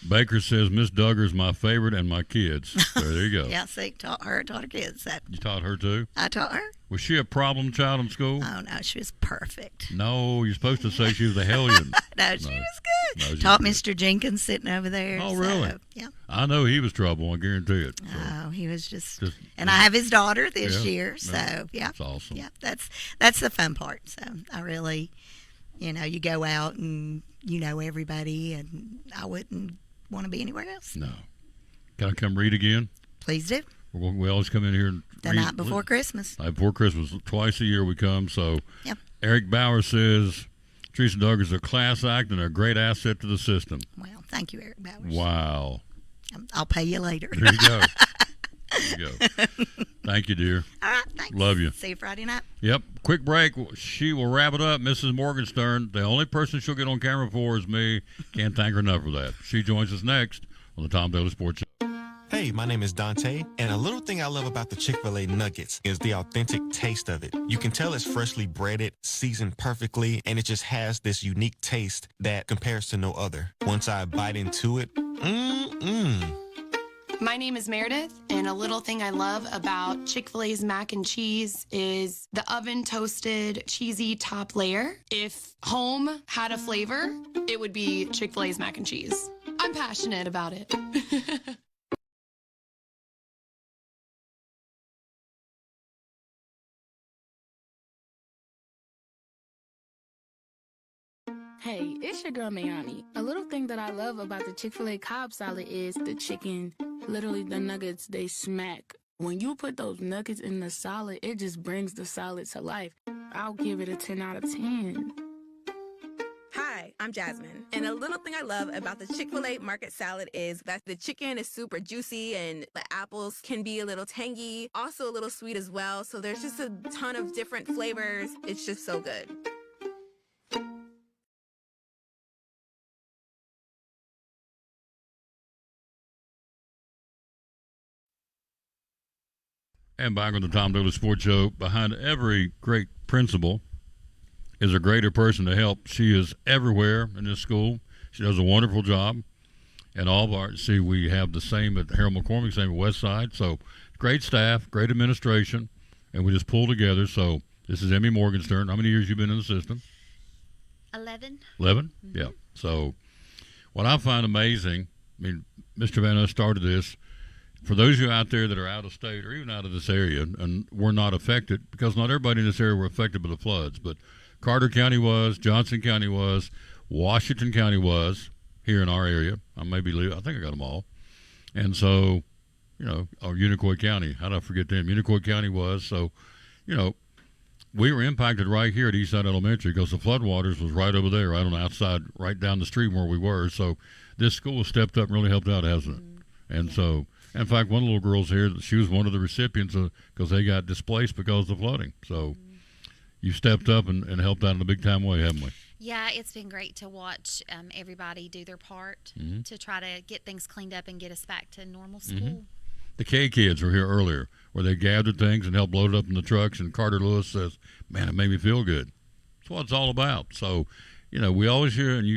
Speaker 1: Baker says Miss Duggar's my favorite and my kids. There you go.
Speaker 7: Yeah, see, taught her kids that.
Speaker 1: You taught her too?
Speaker 7: I taught her.
Speaker 1: Was she a problem child in school?
Speaker 7: Oh, no, she was perfect.
Speaker 1: No, you're supposed to say she was a hellion.
Speaker 7: No, she was good. Taught Mr. Jenkins sitting over there.
Speaker 1: Oh, really?
Speaker 7: Yeah.
Speaker 1: I know he was trouble, I guarantee it. So.
Speaker 7: Oh, he was just and I have his daughter this year, so yeah.
Speaker 1: That's awesome.
Speaker 7: Yeah, that's the fun part. So I really, you know, you go out and you know everybody, and I wouldn't want to be anywhere else.
Speaker 1: No. Can I come read again?
Speaker 7: Please do.
Speaker 1: We always come in here and
Speaker 7: the night before Christmas.
Speaker 1: Night before Christmas. Twice a year we come. So
Speaker 7: yep.
Speaker 1: Eric Bauer says Teresa Duggar's a class act and a great asset to the system.
Speaker 7: Well, thank you, Eric Bauer.
Speaker 1: Wow.
Speaker 7: I'll pay you later.
Speaker 1: There you go. There you go. Thank you, dear.
Speaker 7: All right, thanks.
Speaker 1: Love you.
Speaker 7: See you Friday night.
Speaker 1: Yep. Quick break. She will wrap it up. Mrs. Morgenstern. The only person she'll get on camera for is me. Can't thank her enough for that. She joins us next on the Tom Daly Sports Show.
Speaker 8: Hey, my name is Dante, and a little thing I love about the Chick-fil-A nuggets is the authentic taste of it. You can tell it's freshly breaded, seasoned perfectly, and it just has this unique taste that compares to no other. Once I bite into it,
Speaker 15: My name is Meredith, and a little thing I love about Chick-fil-A's mac and cheese is the oven-toasted, cheesy top layer. If home had a flavor, it would be Chick-fil-A's mac and cheese. I'm passionate about it.
Speaker 9: Hey, it's your girl Mayani. A little thing that I love about the Chick-fil-A Cobb salad is the chicken. Literally, the nuggets, they smack. When you put those nuggets in the salad, it just brings the salad to life. I'll give it a 10 out of 10.
Speaker 23: Hi, I'm Jasmine. And a little thing I love about the Chick-fil-A market salad is that the chicken is super juicy and the apples can be a little tangy, also a little sweet as well. So there's just a ton of different flavors. It's just so good.
Speaker 1: And back on the Tom Daly Sports Show, behind every great principal is a greater person to help. She is everywhere in this school. She does a wonderful job. And all of our, we have the same at Harold McCormick, same at Westside. So great staff, great administration, and we just pull together. So this is Emmy Morgenstern. How many years you been in the system?
Speaker 21: 11.
Speaker 1: 11? Mm-hmm. Yeah. So what I find amazing, I mean, Mr. Van Us started this. For those of you out there that are out of state or even out of this area and were not affected, because not everybody in this area were affected by the floods, but Carter County was, Johnson County was, Washington County was here in our area. I think I got them all. And so, you know, or Unicoi County. How did I forget them? Unicoi County was. So, you know, we were impacted right here at Eastside Elementary because the floodwaters was right over there, right on the outside, right down the street where we were. So this school stepped up and really helped out, hasn't it? And so, in fact, one of the little girls here, she was one of the recipients because they got displaced because of the flooding. So you stepped up and helped out in a big-time way, haven't we?
Speaker 21: Yeah, it's been great to watch everybody do their part to try to get things cleaned up and get us back to normal school.
Speaker 1: The K kids were here earlier where they gathered things and helped load it up in the trucks, and Carter Lewis says, man, it made me feel good. That's what it's all about. So, you know, we always hear, and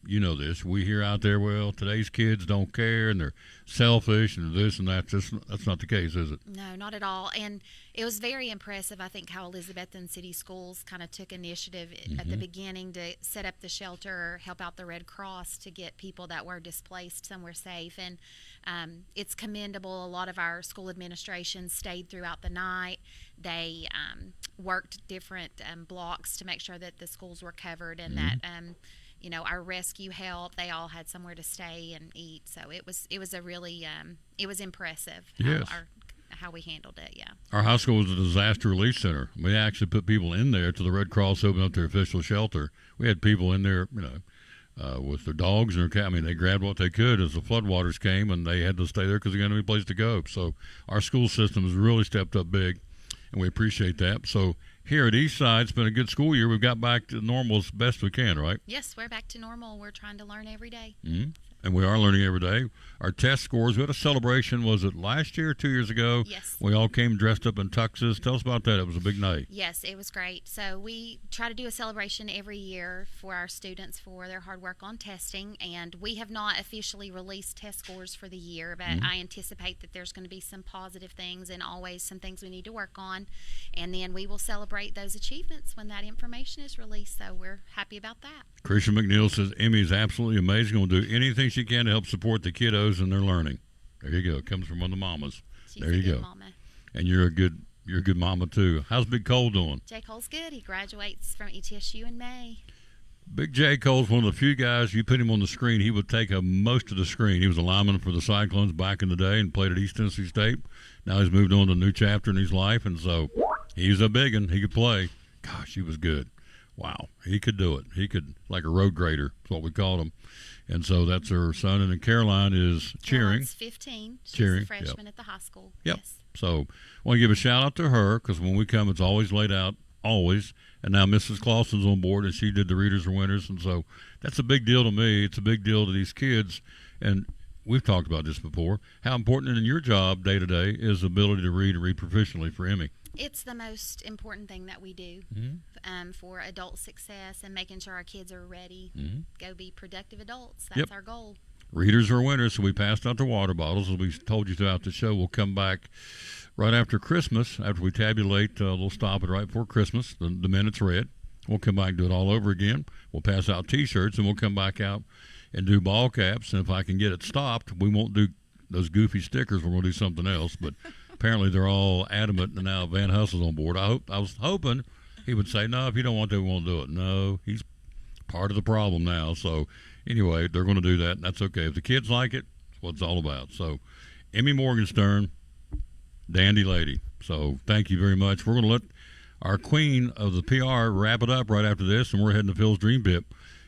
Speaker 1: you know this, we hear out there, well, today's kids don't care and they're selfish and this and that. That's not the case, is it?
Speaker 21: No, not at all. And it was very impressive, I think, how Elizabethton City Schools kind of took initiative at the beginning to set up the shelter, help out the Red Cross to get people that were displaced somewhere safe. And it's commendable. A lot of our school administrations stayed throughout the night. They worked different blocks to make sure that the schools were covered and that you know, our rescue help, they all had somewhere to stay and eat. So it was a really, it was impressive.
Speaker 1: Yes.
Speaker 21: Our how we handled it. Yeah.
Speaker 1: Our high school was a disaster relief center. We actually put people in there till the Red Cross opened up their official shelter. We had people in there, with their dogs and their cat. I mean, they grabbed what they could as the floodwaters came, and they had to stay there because they got no place to go. So our school system has really stepped up big, and we appreciate that. So here at Eastside, it's been a good school year. We've got back to normal as best we can, right?
Speaker 21: Yes, we're back to normal. We're trying to learn every day.
Speaker 1: Mm-hmm. And we are learning every day. Our test scores, we had a celebration, was it last year or 2 years ago?
Speaker 21: Yes.
Speaker 1: We all came dressed up in tuxes. Tell us about that. It was a big night.
Speaker 21: Yes, it was great. So we try to do a celebration every year for our students for their hard work on testing, and we have not officially released test scores for the year, but I anticipate that there's going to be some positive things and always some things we need to work on, and then we will celebrate those achievements when that information is released, so we're happy about that.
Speaker 1: Christian McNeil says Emmy is absolutely amazing. Will do anything she can to help support the kiddos and their learning. There you go. It comes from one of the mamas.
Speaker 21: She's
Speaker 1: there you
Speaker 21: a good
Speaker 1: go.
Speaker 21: Mama.
Speaker 1: And you're a good mama too. How's Big Cole doing?
Speaker 21: J. Cole's good. He graduates from ETSU in May.
Speaker 1: Big J. Cole's one of the few guys, you put him on the screen, he would take up most of the screen. He was a lineman for the Cyclones back in the day and played at East Tennessee State. Now he's moved on to a new chapter in his life, and so he's a big one. He could play. Gosh, he was good. Wow, he could do it. He could, like a road grader, that's what we called him. And so that's her son. And then Caroline is cheering.
Speaker 21: Caroline's 15. She's
Speaker 1: cheering.
Speaker 21: a freshman at the high school.
Speaker 1: Yep.
Speaker 21: Yes.
Speaker 1: So I want to give a shout out to her, because when we come, it's always laid out, always. And now Mrs. Clausen's on board, and she did the Readers are Winners. And so that's a big deal to me. It's a big deal to these kids. And we've talked about this before, how important in your job day to day is the ability to read and read proficiently for Emmy.
Speaker 21: It's the most important thing that we do for adult success and making sure our kids are ready. Go be productive adults. That's our goal.
Speaker 1: Readers are winners, so we passed out the water bottles. As we told you throughout the show, we'll come back right after Christmas, after we tabulate. We'll stop it right before Christmas, the minutes read. We'll come back and do it all over again. We'll pass out T-shirts, and we'll come back out and do ball caps. And if I can get it stopped, we won't do those goofy stickers. We're going to do something else, but apparently they're all adamant, and now Van Hussel's on board. I was hoping he would say, no, if you don't want to, we won't do it. No, he's part of the problem now. So anyway, they're going to do that, and that's okay. If the kids like it, that's what it's all about. So Emmy Morgenstern, dandy lady. So thank you very much. We're going to let our queen of the PR wrap it up right after this, and we're heading to Phil's Dream Pit.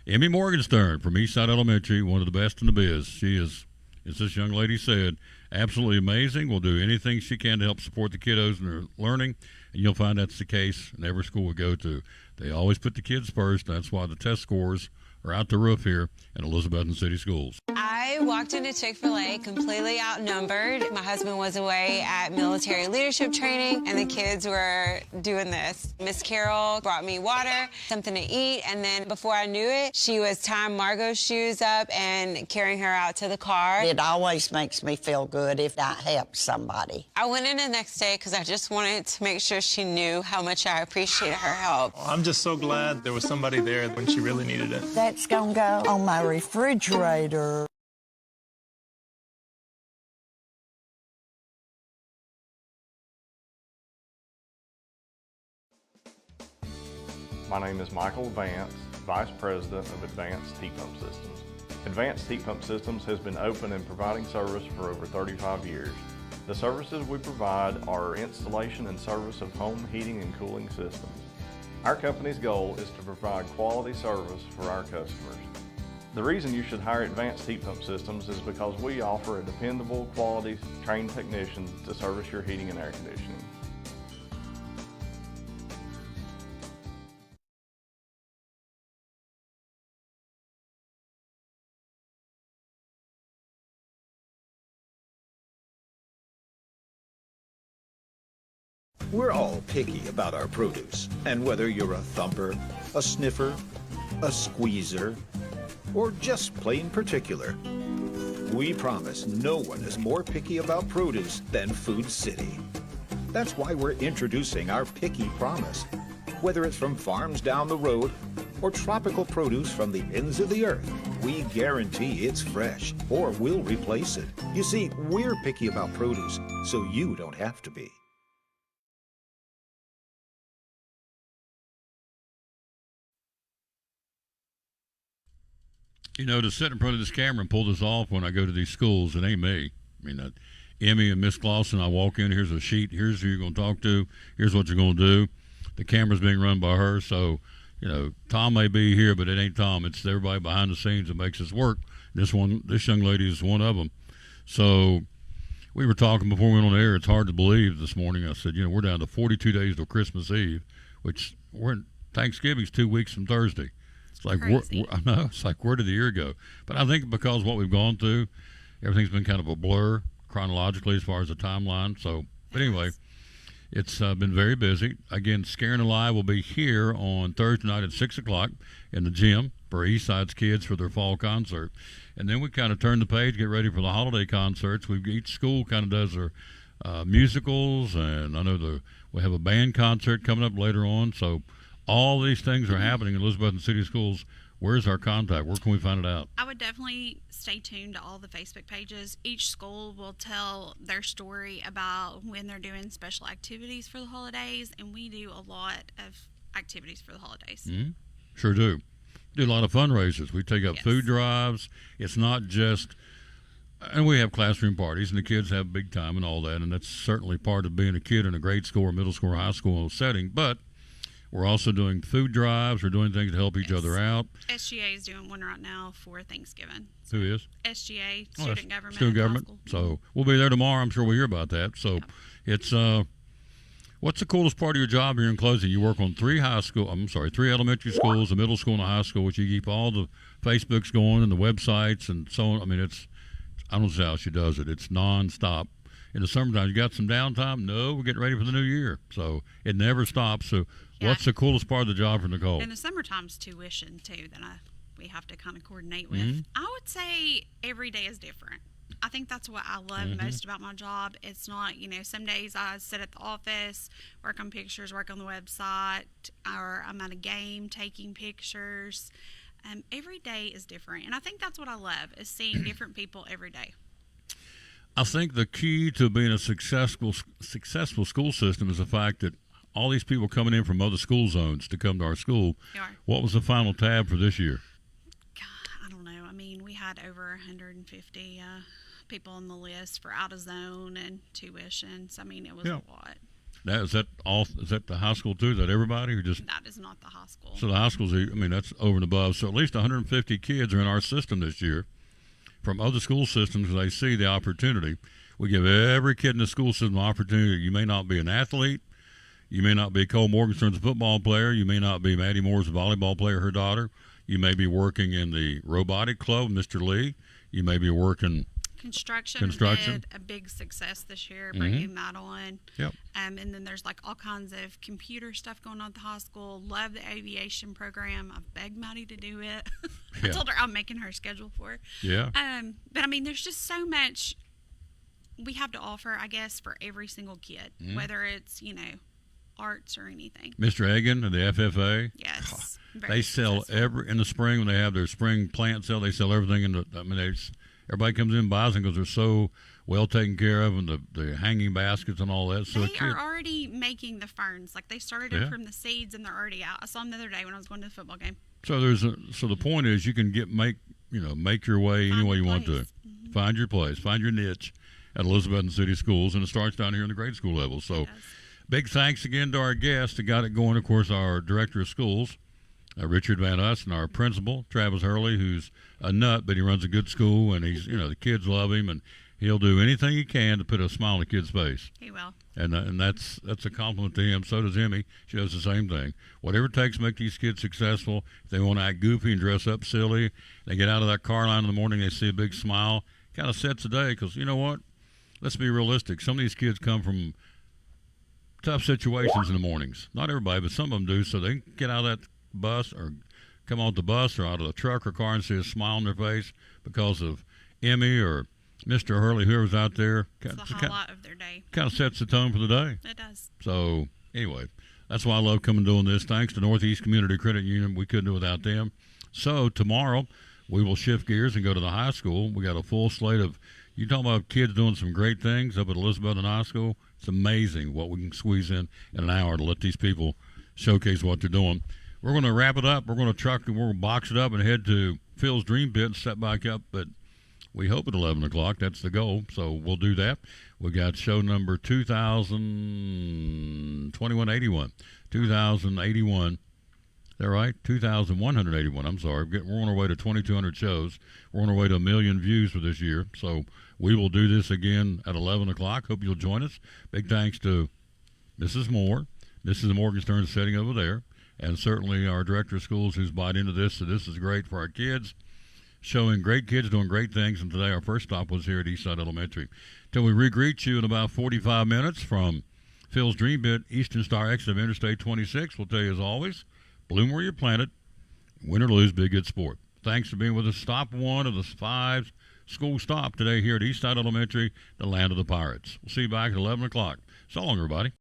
Speaker 1: Emmy Morgenstern from Eastside Elementary, one of the best in the biz. She is, as this young lady said, absolutely amazing. We'll do anything she can to help support the kiddos in their learning, and you'll find that's the case in every school we go to. They always put the kids first. That's why the test scores are out the roof here in Elizabethton City Schools.
Speaker 6: I walked into Chick-fil-A completely outnumbered. My husband was away at military leadership training, and the kids were doing this. Miss Carol brought me water, something to eat, and then before I knew it, she was tying Margot's shoes up and carrying her out to the car.
Speaker 10: It always makes me feel good if that helps somebody.
Speaker 6: I went in the next day because I just wanted to make sure she knew how much I appreciated her help.
Speaker 11: I'm just so glad there was somebody there when she really needed it.
Speaker 10: That's gonna go on my refrigerator.
Speaker 24: My name is Michael Vance, Vice President of Advanced Heat Pump Systems. Advanced Heat Pump Systems has been open and providing service for over 35 years. The services we provide are installation and service of home heating and cooling systems. Our company's goal is to provide quality service for our customers. The reason you should hire Advanced Heat Pump Systems is because we offer a dependable, quality, trained technician to service your heating and air conditioning.
Speaker 25: We're all picky about our produce, and whether you're a thumper, a sniffer, a squeezer, or just plain particular, we promise no one is more picky about produce than Food City. That's why we're introducing our Picky Promise. Whether it's from farms down the road or tropical produce from the ends of the earth, we guarantee it's fresh or we'll replace it. You see, we're picky about produce, so you don't have to be.
Speaker 1: You know, to sit in front of this camera and pull this off when I go to these schools, it ain't me. I mean, Emmy and Miss Clausen, I walk in, here's a sheet, here's who you're going to talk to, here's what you're going to do. The camera's being run by her, so, Tom may be here, but it ain't Tom. It's everybody behind the scenes that makes this work. This young lady is one of them. So we were talking before we went on air. It's hard to believe this morning. I said, we're down to 42 days till Christmas Eve, which Thanksgiving's 2 weeks from Thursday. It's like, I know, it's like, where did the year go? But I think because what we've gone through, everything's been kind of a blur chronologically as far as the timeline. So, but anyway, it's been very busy. Again, Scaring Alive will be here on Thursday night at 6 o'clock in the gym for Eastside's kids for their fall concert. And then we kind of turn the page, get ready for the holiday concerts. Each school kind of does their musicals, and I know we have a band concert coming up later on. So all these things are happening in Elizabethton City Schools. Where's our contact? Where can we find it out?
Speaker 2: I would definitely stay tuned to all the Facebook pages. Each school will tell their story about when they're doing special activities for the holidays, and we do a lot of activities for the holidays.
Speaker 1: Mm-hmm. Sure do. Do a lot of fundraisers. We take up food drives. It's not just, and we have classroom parties, and the kids have big time and all that, and that's certainly part of being a kid in a grade school or middle school or high school setting. But we're also doing food drives. We're doing things to help each other out.
Speaker 2: SGA is doing one right now for Thanksgiving.
Speaker 1: Who is?
Speaker 2: SGA, Student Government.
Speaker 1: Student Government. So we'll be there tomorrow. I'm sure we'll hear about that. So it's, what's the coolest part of your job here in closing? You work on three elementary schools, a middle school and a high school, which you keep all the Facebooks going and the websites and so on. I mean, I don't know how she does it. It's nonstop. In the summertime, you got some downtime? No, we're getting ready for the new year. So it never stops. So what's the coolest part of the job for Nicole?
Speaker 2: In the summertime's tuition, too, that we have to kind of coordinate with. I would say every day is different. I think that's what I love most about my job. It's not, some days I sit at the office, work on pictures, work on the website, or I'm at a game taking pictures. Every day is different. And I think that's what I love, is seeing different people every day.
Speaker 1: I think the key to being a successful school system is the fact that all these people coming in from other school zones to come to our school. What was the final tab for this year?
Speaker 2: God, I don't know. I mean, we had over 150 people on the list for out of zone and tuitions. I mean, it was a lot.
Speaker 1: Now, is that the high school too? Is that everybody, or just?
Speaker 2: That is not the high school.
Speaker 1: So the high schools, that's over and above. So at least 150 kids are in our system this year from other school systems. They see the opportunity. We give every kid in the school system an opportunity. You may not be an athlete. You may not be Cole Morgenstern's a football player. You may not be Maddie Moore's a volleyball player, her daughter. You may be working in the robotic club, Mr. Lee. You may be working
Speaker 2: construction. Had a big success this year, bringing that on.
Speaker 1: Yep.
Speaker 2: And then there's like all kinds of computer stuff going on at the high school. Love the aviation program. I've begged Maddie to do it. I told her I'm making her schedule for it.
Speaker 1: Yeah.
Speaker 2: But I mean, there's just so much we have to offer, I guess, for every single kid, whether it's, arts or anything.
Speaker 1: Mr. Egan of the FFA.
Speaker 2: Yes.
Speaker 1: They sell in the spring when they have their spring plant sale. They sell everything everybody comes in and buys them because they're so well taken care of, and the hanging baskets and all that. So
Speaker 2: they are already making the ferns. Like they started it from the seeds and they're already out. I saw them the other day when I was going to the football game.
Speaker 1: So the point is you can make your way any way you want to. Find your place, find your niche at Elizabethton City Schools, and it starts down here in the grade school level. So big thanks again to our guests that got it going. Of course, our director of schools, Richard Van Us, and our principal, Travis Hurley, who's a nut, but he runs a good school, and he's, the kids love him, and he'll do anything he can to put a smile on a kid's face.
Speaker 2: He will.
Speaker 1: And that's a compliment to him. So does Emmy. She does the same thing. Whatever it takes to make these kids successful. If they want to act goofy and dress up silly, they get out of that car line in the morning, they see a big smile, kind of sets the day, because you know what? Let's be realistic. Some of these kids come from tough situations in the mornings. Not everybody, but some of them do. So they can get out of that bus or come off the bus or out of the truck or car and see a smile on their face because of Emmy or Mr. Hurley, whoever's out there.
Speaker 2: It's the highlight of their day.
Speaker 1: Kind of sets the tone for the day.
Speaker 2: It does.
Speaker 1: So anyway, that's why I love coming doing this. Thanks to Northeast Community Credit Union. We couldn't do it without them. So tomorrow we will shift gears and go to the high school. We got a full slate of, you talking about kids doing some great things up at Elizabethton High School. It's amazing what we can squeeze in an hour to let these people showcase what they're doing. We're going to wrap it up. We're going to box it up and head to Phil's Dream Pit and step back up at We hope at 11 o'clock. That's the goal. So we'll do that. We got show number 2081. 2081. Is that right? 2,181. I'm sorry. We're on our way to 2,200 shows. We're on our way to 1 million views for this year. So we will do this again at 11 o'clock. Hope you'll join us. Big thanks to Mrs. Moore. Mrs. Morgenstern sitting over there. And certainly our director of schools who's bought into this. So this is great for our kids. Showing great kids doing great things. And today our first stop was here at Eastside Elementary. Till we re-greet you in about 45 minutes from Phil's Dream Bit, Eastern Star exit of Interstate 26. We'll tell you as always, bloom where you're planted, win or lose, be a good sport. Thanks for being with us. Stop one of the 5 school stop today here at Eastside Elementary, the land of the Pirates. We'll see you back at 11 o'clock. So long, everybody.